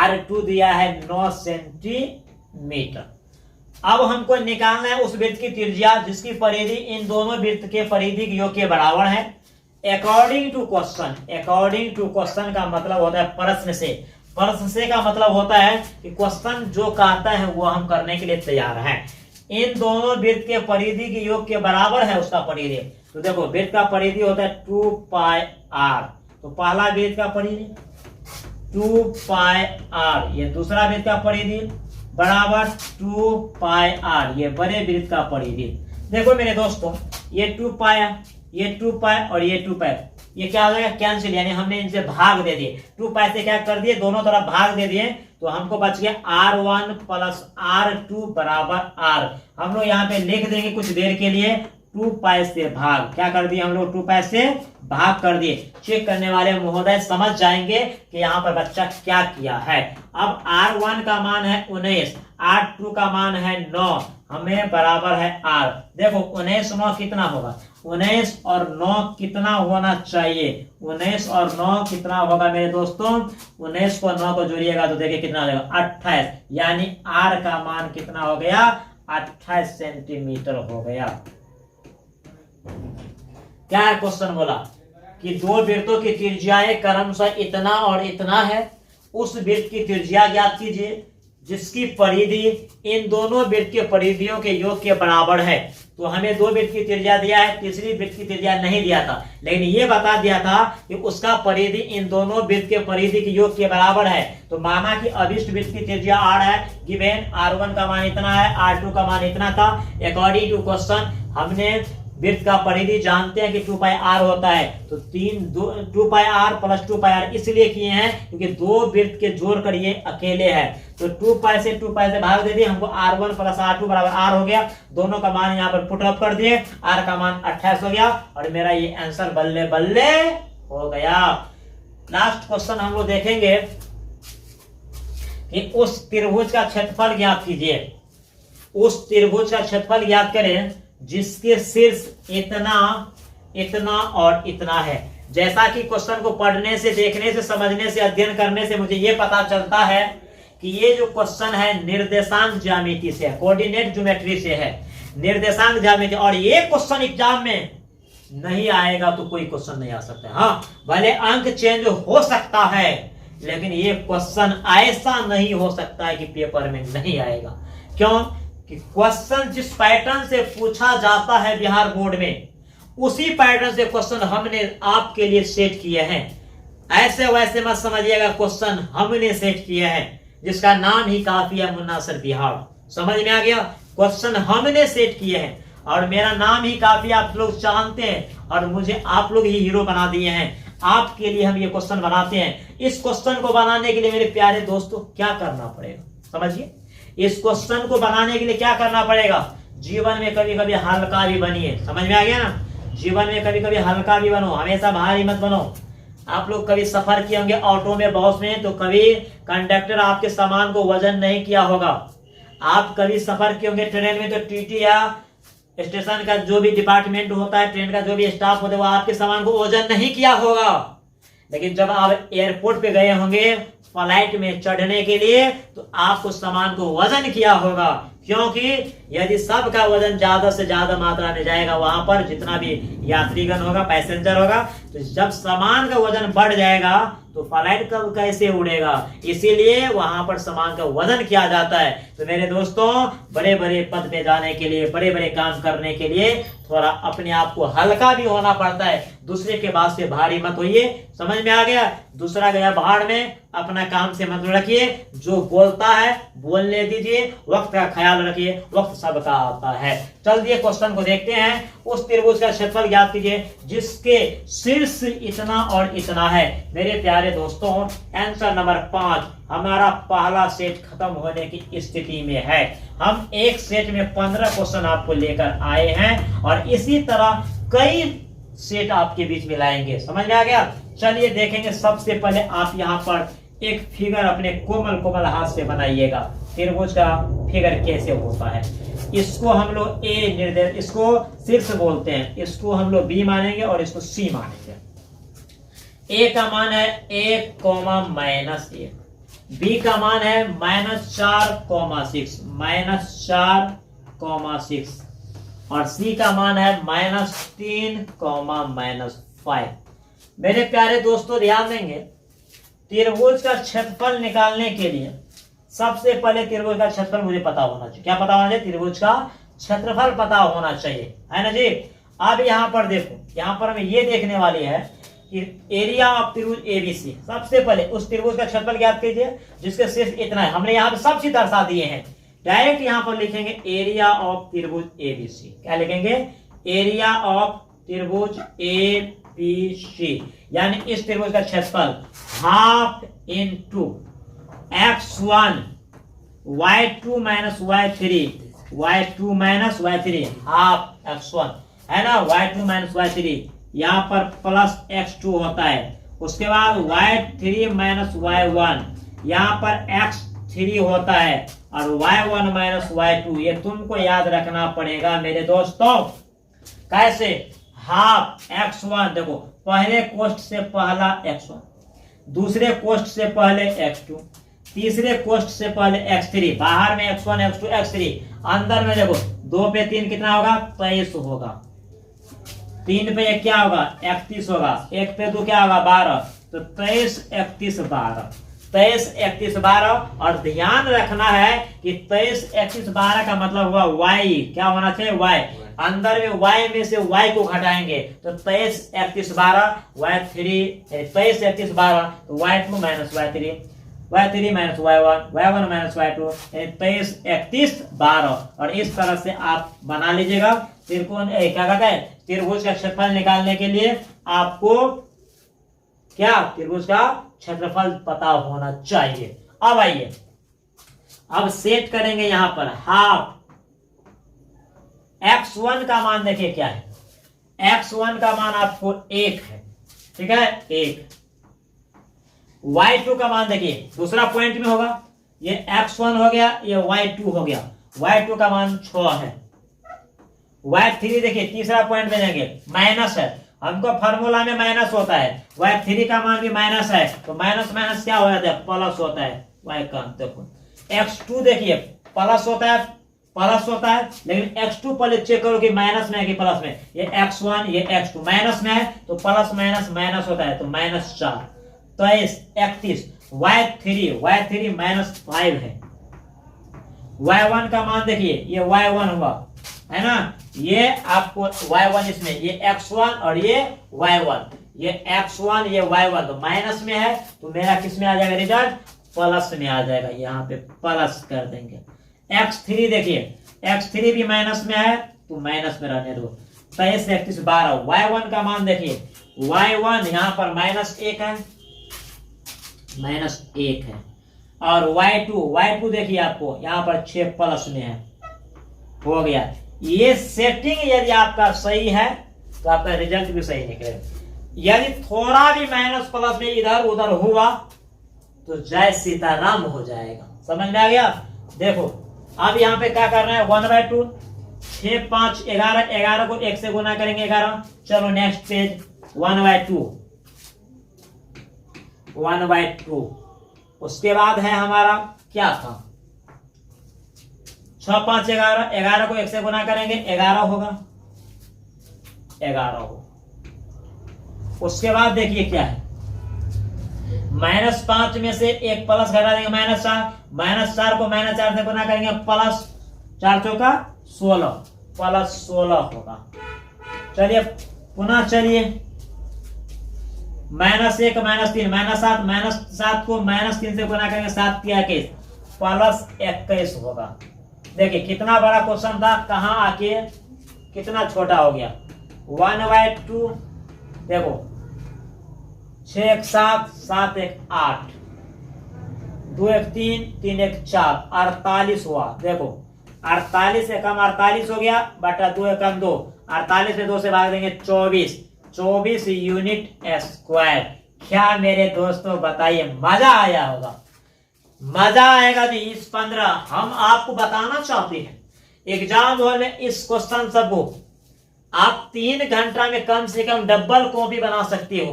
r2 दिया है 9 सेंटीमीटर। अब हमको निकालना है उस वृत्त की त्रिज्या जिसकी परिधि इन दोनों वृत्त के परिधि के योग के बराबर है। According to question, according to question का मतलब होता है प्रश्न से, प्रश्न से का मतलब होता है कि क्वेश्चन जो कहता है वो हम करने के लिए तैयार हैं। इन दोनों वृत्त के परिधि के योग के बराबर है उसका परिधि। तो देखो वृत्त का परिधि होता है 2 पाई r, तो पहला वृत्त का परिधि 2 पाई r, ये दूसरा वृत्त का परिधि बराबर 2 पाई r, ये बड़े वृत्त का परिधि। देखो मेरे दोस्तों, ये 2 पाई, ये 2 पाई और ये 2 पाई, ये क्या हो जाएगा? कैंसिल, यानी हमने इनसे भाग दे दिए। 2 पाई से क्या कर दिए? दोनों तरफ भाग दे दिए, तो हमको बच गया r1 प्लस r2 बराबर r। हम लोग यहाँ पे लिख देंगे कुछ देर के लिए 2 पाई से भाग, क्या कर दिए हम लोग? 2 पाई से भाग कर दिए। चेक करने वाले महोदय समझ जाएंगे कि यहाँ पर बच्चा क्या किया है। अब r1 का मान है 19, r2 का मान है 9, हमें बराबर है r। देखो 19 9 कितना होगा? 19 और 9 कितना होना चाहिए? 19 और 9 कितना होगा मेरे दोस्तों? 19 को 9 को जोड़िएगा तो देखिए कितना हो जाएगा? 28, यानी r का मान कितना हो गया? 28 सेंटीमीटर हो गया। क्या है क्वेश्चन बोला कि दो वृत्तों की त्रिज्याएं क्रमशः इतना और इतना है, उस वृत्त की त्रिज्या ज्ञात कीजिए जिसकी परिधि इन दोनों वृत्त के परिधियों के योग के बराबर है। तो हमें दो वृत्त की त्रिज्या दिया है, तीसरी वृत्त की त्रिज्या नहीं दिया था, लेकिन ये बता दिया था कि उसका परिधि इन दोनों वृत्त के परिधि के योग के बराबर है। तो माना कि अभिष्ट वृत्त की त्रिज्या r है, गिवन r1 का मान इतना है, r2 का मान इतना था। अकॉर्डिंग टू क्वेश्चन हमने वृत्त का परिधि जानते हैं कि 2 पाई r होता है, तो 2 पाई r प्लस 2 पाई r इसलिए किए हैं क्योंकि दो वृत्त के जोड़ कर ये अकेले है। तो 2 पाई से भाग दे दिए, हमको r1 प्लस r2 बराबर r हो गया। दोनों का मान यहाँ पर पुट अप कर दिए, r का मान 28 हो गया और मेरा ये आंसर बल्ले बल्ले हो गया। लास्ट क्वेश्चन हम लोग देखेंगे कि उस त्रिभुज का क्षेत्रफल ज्ञात कीजिए। उस त्रिभुज का क्षेत्रफल ज्ञात करें जिसके शीर्ष इतना, इतना और इतना है। जैसा कि क्वेश्चन को पढ़ने से, देखने से, समझने से, अध्ययन करने से मुझे यह पता चलता है कि ये जो क्वेश्चन है निर्देशांक ज्यामिति से है, कोऑर्डिनेट ज्योमेट्री से है, निर्देशांक ज्यामिति। और ये क्वेश्चन एग्जाम में नहीं आएगा तो कोई क्वेश्चन नहीं आ सकता। हाँ, भले अंक चेंज हो सकता है, लेकिन ये क्वेश्चन ऐसा नहीं हो सकता है कि पेपर में नहीं आएगा। क्यों? कि क्वेश्चन जिस पैटर्न से पूछा जाता है बिहार बोर्ड में, उसी पैटर्न से क्वेश्चन हमने आपके लिए सेट किए हैं। ऐसे वैसे मत समझिएगा, क्वेश्चन हमने सेट किया है जिसका नाम ही काफी है मुन्ना सर बिहार। समझ में आ गया? क्वेश्चन हमने सेट किए हैं और मेरा नाम ही काफी आप लोग जानते हैं और मुझे आप लोग ही हीरो बना दिए हैं। आपके लिए हम ये क्वेश्चन बनाते हैं। इस क्वेश्चन को बनाने के लिए मेरे प्यारे दोस्तों क्या करना पड़ेगा समझिए। इस क्वेश्चन को बनाने के लिए क्या करना पड़ेगा, जीवन में कभी कभी हल्का भी बनिए। समझ में आ गया ना? जीवन में कभी कभी हल्का भी बनो, हमेशा भारी मत बनो। आप लोग कभी सफर किए होंगे ऑटो में, बस में, तो कभी कंडक्टर आपके सामान को वजन नहीं किया होगा। आप कभी सफर किए होंगे ट्रेन में, तो टीटी या स्टेशन का जो भी डिपार्टमेंट होता है, ट्रेन का जो भी स्टाफ होता है, वो आपके सामान को वजन नहीं किया होगा। लेकिन जब आप एयरपोर्ट पे गए होंगे फ्लाइट में चढ़ने के लिए, तो आपको सामान को वजन किया होगा, क्योंकि यदि सबका वजन ज्यादा से ज्यादा मात्रा में जाएगा, वहां पर जितना भी यात्रीगण होगा, पैसेंजर होगा, तो जब सामान का वजन बढ़ जाएगा तो फ्लाइट कब कैसे उड़ेगा। इसीलिए वहां पर सामान का वजन किया जाता है। तो मेरे दोस्तों, बड़े बड़े पद पे जाने के लिए, बड़े बड़े काम करने के लिए थोड़ा अपने आप को हल्का भी होना पड़ता है। दूसरे के बात से भारी मत होइए। समझ में आ गया? दूसरा गया भाड़ में, अपना काम से मतलब रखिए। जो बोलता है बोलने दीजिए, वक्त का ख्याल रखिए, वक्त सबका आता है। चलिए क्वेश्चन को देखते हैं। उस त्रिभुज का क्षेत्रफल ज्ञात कीजिए जिसके शीर्ष इतना और इतना है। मेरे प्यारे दोस्तों, आंसर नंबर 5 हमारा पहला सेट खत्म होने की स्थिति में है। हम एक सेट में 15 क्वेश्चन आपको लेकर आए हैं और इसी तरह कई सेट आपके बीच में लाएंगे। समझ में आ गया? चलिए देखेंगे। सबसे पहले आप यहाँ पर एक फिगर अपने कोमल कोमल हाथ से बनाइएगा। त्रिभुज का फिगर कैसे होता है, इसको हम लोग ए निर्देश, इसको शीर्ष बोलते हैं, इसको हम लोग बी मानेंगे और इसको सी मानेंगे। ए का मान है 1, -1, बी का मान है -4,6, -4,6 और सी का मान है -3, -5। मेरे प्यारे दोस्तों ध्यान देंगे, त्रिभुज का क्षेत्रफल निकालने के लिए सबसे पहले त्रिभुज का क्षेत्रफल मुझे पता होना चाहिए। क्या पता होना चाहिए? त्रिभुज का क्षेत्रफल पता होना चाहिए, है ना जी। अब यहाँ पर देखो, यहाँ पर हमें ये देखने वाली है कि एरिया ऑफ त्रिभुज एबीसी। सबसे पहले उस त्रिभुज का क्षेत्रफल ज्ञात कीजिए जिसके शीर्ष इतना है। हमने यहाँ पे सब चीज दर्शा दिए हैं। डायरेक्ट यहाँ पर लिखेंगे एरिया ऑफ त्रिभुज एबीसी। क्या लिखेंगे? एरिया ऑफ त्रिभुज एबीसी, यानी इस त्रिभुज का क्षेत्रफल half into x1 y2 minus y3, y2 minus y3, half x1 है ना, y2 माइनस y3, यहाँ पर प्लस x2 होता है। उसके बाद y3 माइनस y1, यहाँ पर x3 होता है और y1 माइनस y2। ये तुमको याद रखना पड़ेगा मेरे दोस्तों। कैसे? हाफ x1, देखो पहले कोष्ठ से पहला x1, दूसरे कोष्ठ से पहले x2, तीसरे कोष्ठ से पहले x3, बाहर में x1 x2 x3, अंदर में देखो 2 पे 3 कितना होगा? 23 होगा। 3 पे 1 क्या होगा? 31 होगा। 1 पे 2 क्या होगा? 12। तो 23 31 12, 23 31 12। और ध्यान रखना है कि 23 31 12 का मतलब हुआ y। क्या होना चाहिए? y। अंदर में y में से y को घटाएंगे तो 23 31 12 y3, 23 31 12 तो y2 minus y3, y3 minus y1, y1 minus y2, 23 31 12। और इस तरह से आप बना लीजिएगा त्रिकोण। क्या कहता है? त्रिभुज का क्षेत्रफल निकालने के लिए आपको क्या त्रिभुज का क्षेत्रफल पता होना चाहिए। अब आइए, अब सेट करेंगे यहाँ पर हाफ x1 का मान। देखिए क्या है, x1 का मान आपको 1 है, ठीक है, 1। y2 का मान देखिए दूसरा पॉइंट में होगा, ये x1 हो गया, ये y2 हो गया। y2 का मान 6 है। y3 देखिए तीसरा पॉइंट में जाएंगे, माइनस है, हमको फार्मूला में माइनस होता है। y3 का मान भी माइनस है, तो माइनस माइनस क्या हो जाता है? प्लस होता है। y का देखो x2 देखिए प्लस होता है, प्लस होता है, लेकिन x2 पहले चेक करो कि माइनस में है कि प्लस में। ये x1 ये x2 माइनस में है तो प्लस माइनस माइनस होता है, तो -4, 23 31। y3 -5 है। y1 का मान देखिए, ये y1 हुआ है ना, ये आपको y1 इसमें, ये x1 और ये y1, ये x1 ये y1 तो माइनस में है, तो मेरा किस में आ जाएगा रिजल्ट, प्लस में आ जाएगा। यहाँ पे प्लस कर देंगे। x3 देखिए, x3 भी माइनस में है तो माइनस में रहने दो। 23 31 12, y1 का मान देखिए, y1 यहाँ पर -1 है, -1 है, और y2 देखिए आपको यहाँ पर 6 प्लस में है, हो गया। ये सेटिंग यदि आपका सही है तो आपका रिजल्ट भी सही निकलेगा। यदि थोड़ा भी माइनस प्लस में इधर उधर हुआ तो जय सीताराम हो जाएगा। समझ में आ गया। देखो अब यहाँ पे क्या करना है, 1/2, 6 5 11, 11 को 1 से गुना करेंगे 11। चलो नेक्स्ट पेज, 1/2, उसके बाद है हमारा क्या था, 6 5 11, 11 को 1 से गुना करेंगे 11 होगा, 11 हो। उसके बाद देखिए क्या है, -5 में से 1 प्लस घटा देंगे, -4 को -4 से गुना करेंगे प्लस 4 चौका 16, प्लस 16 होगा। चलिए पुनः चलिए, -1 -3 -7 को -3 से गुना करेंगे 7 3 21, प्लस 21 होगा। देखिए कितना बड़ा क्वेश्चन था, कहाँ आके कितना छोटा हो गया। 1/2 देखो, 6 1 7, 7 1 8, 2 1 3, 3 1 4, 48 हुआ। देखो 48 से कम 48 हो गया, बटा 2 कम 2, 48 में 2 से भाग देंगे 24 यूनिट स्क्वायर। क्या मेरे दोस्तों बताइए, मजा आया होगा, मजा आएगा नहीं। इस 15 हम आपको बताना चाहते हैं, एग्जाम हॉल में इस क्वेश्चन सबको आप 3 घंटा में कम से कम डबल कॉपी बना सकते हो।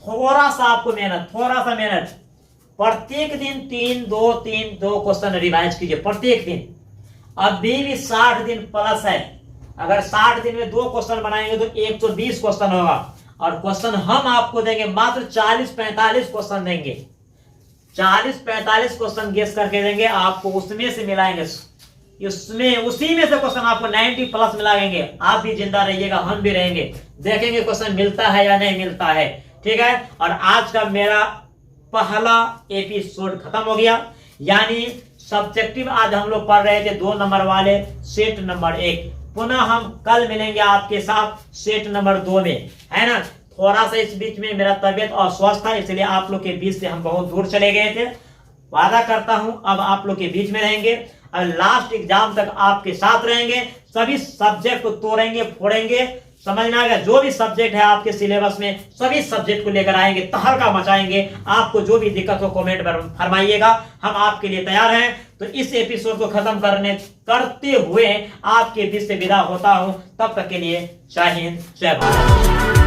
थोड़ा सा आपको मेहनत, प्रत्येक दिन 3 2 क्वेश्चन रिवाइज कीजिए प्रत्येक दिन। अभी भी 60 दिन प्लस है, अगर 60 दिन में 2 क्वेश्चन बनाएंगे तो 120 क्वेश्चन होगा, और क्वेश्चन हम आपको देंगे मात्र 40-45 क्वेश्चन देंगे, 40-45 क्वेश्चन गेस करके देंगे आपको, उसमें से मिलाएंगे, उसी में से क्वेश्चन आपको 90 प्लस मिलाएंगे। आप भी जिंदा रहिएगा, हम भी रहेंगे, देखेंगे क्वेश्चन मिलता है या नहीं मिलता है। ठीक है, और आज का मेरा पहला एपिसोड खत्म हो गया, यानी सब्जेक्टिव आज हम लोग पढ़ रहे थे 2 नंबर वाले सेट नंबर 1। पुनः हम कल मिलेंगे आपके साथ सेट नंबर 2 में, है ना। थोड़ा सा इस बीच में मेरा तबियत अस्वस्थ था, इसलिए आप लोग के बीच से हम बहुत दूर चले गए थे। वादा करता हूं अब आप लोग के बीच में रहेंगे और लास्ट एग्जाम तक आपके साथ रहेंगे, सभी सब्जेक्ट को तोड़ेंगे फोड़ेंगे। समझ में आ गया, जो भी सब्जेक्ट है आपके सिलेबस में सभी सब्जेक्ट को लेकर आएंगे, तहलका मचाएंगे। आपको जो भी दिक्कत हो कमेंट पर फरमाइएगा, हम आपके लिए तैयार हैं। तो इस एपिसोड को खत्म करते हुए आपके बीच से विदा होता हूं, तब तक के लिए जय हिंद जय भारत।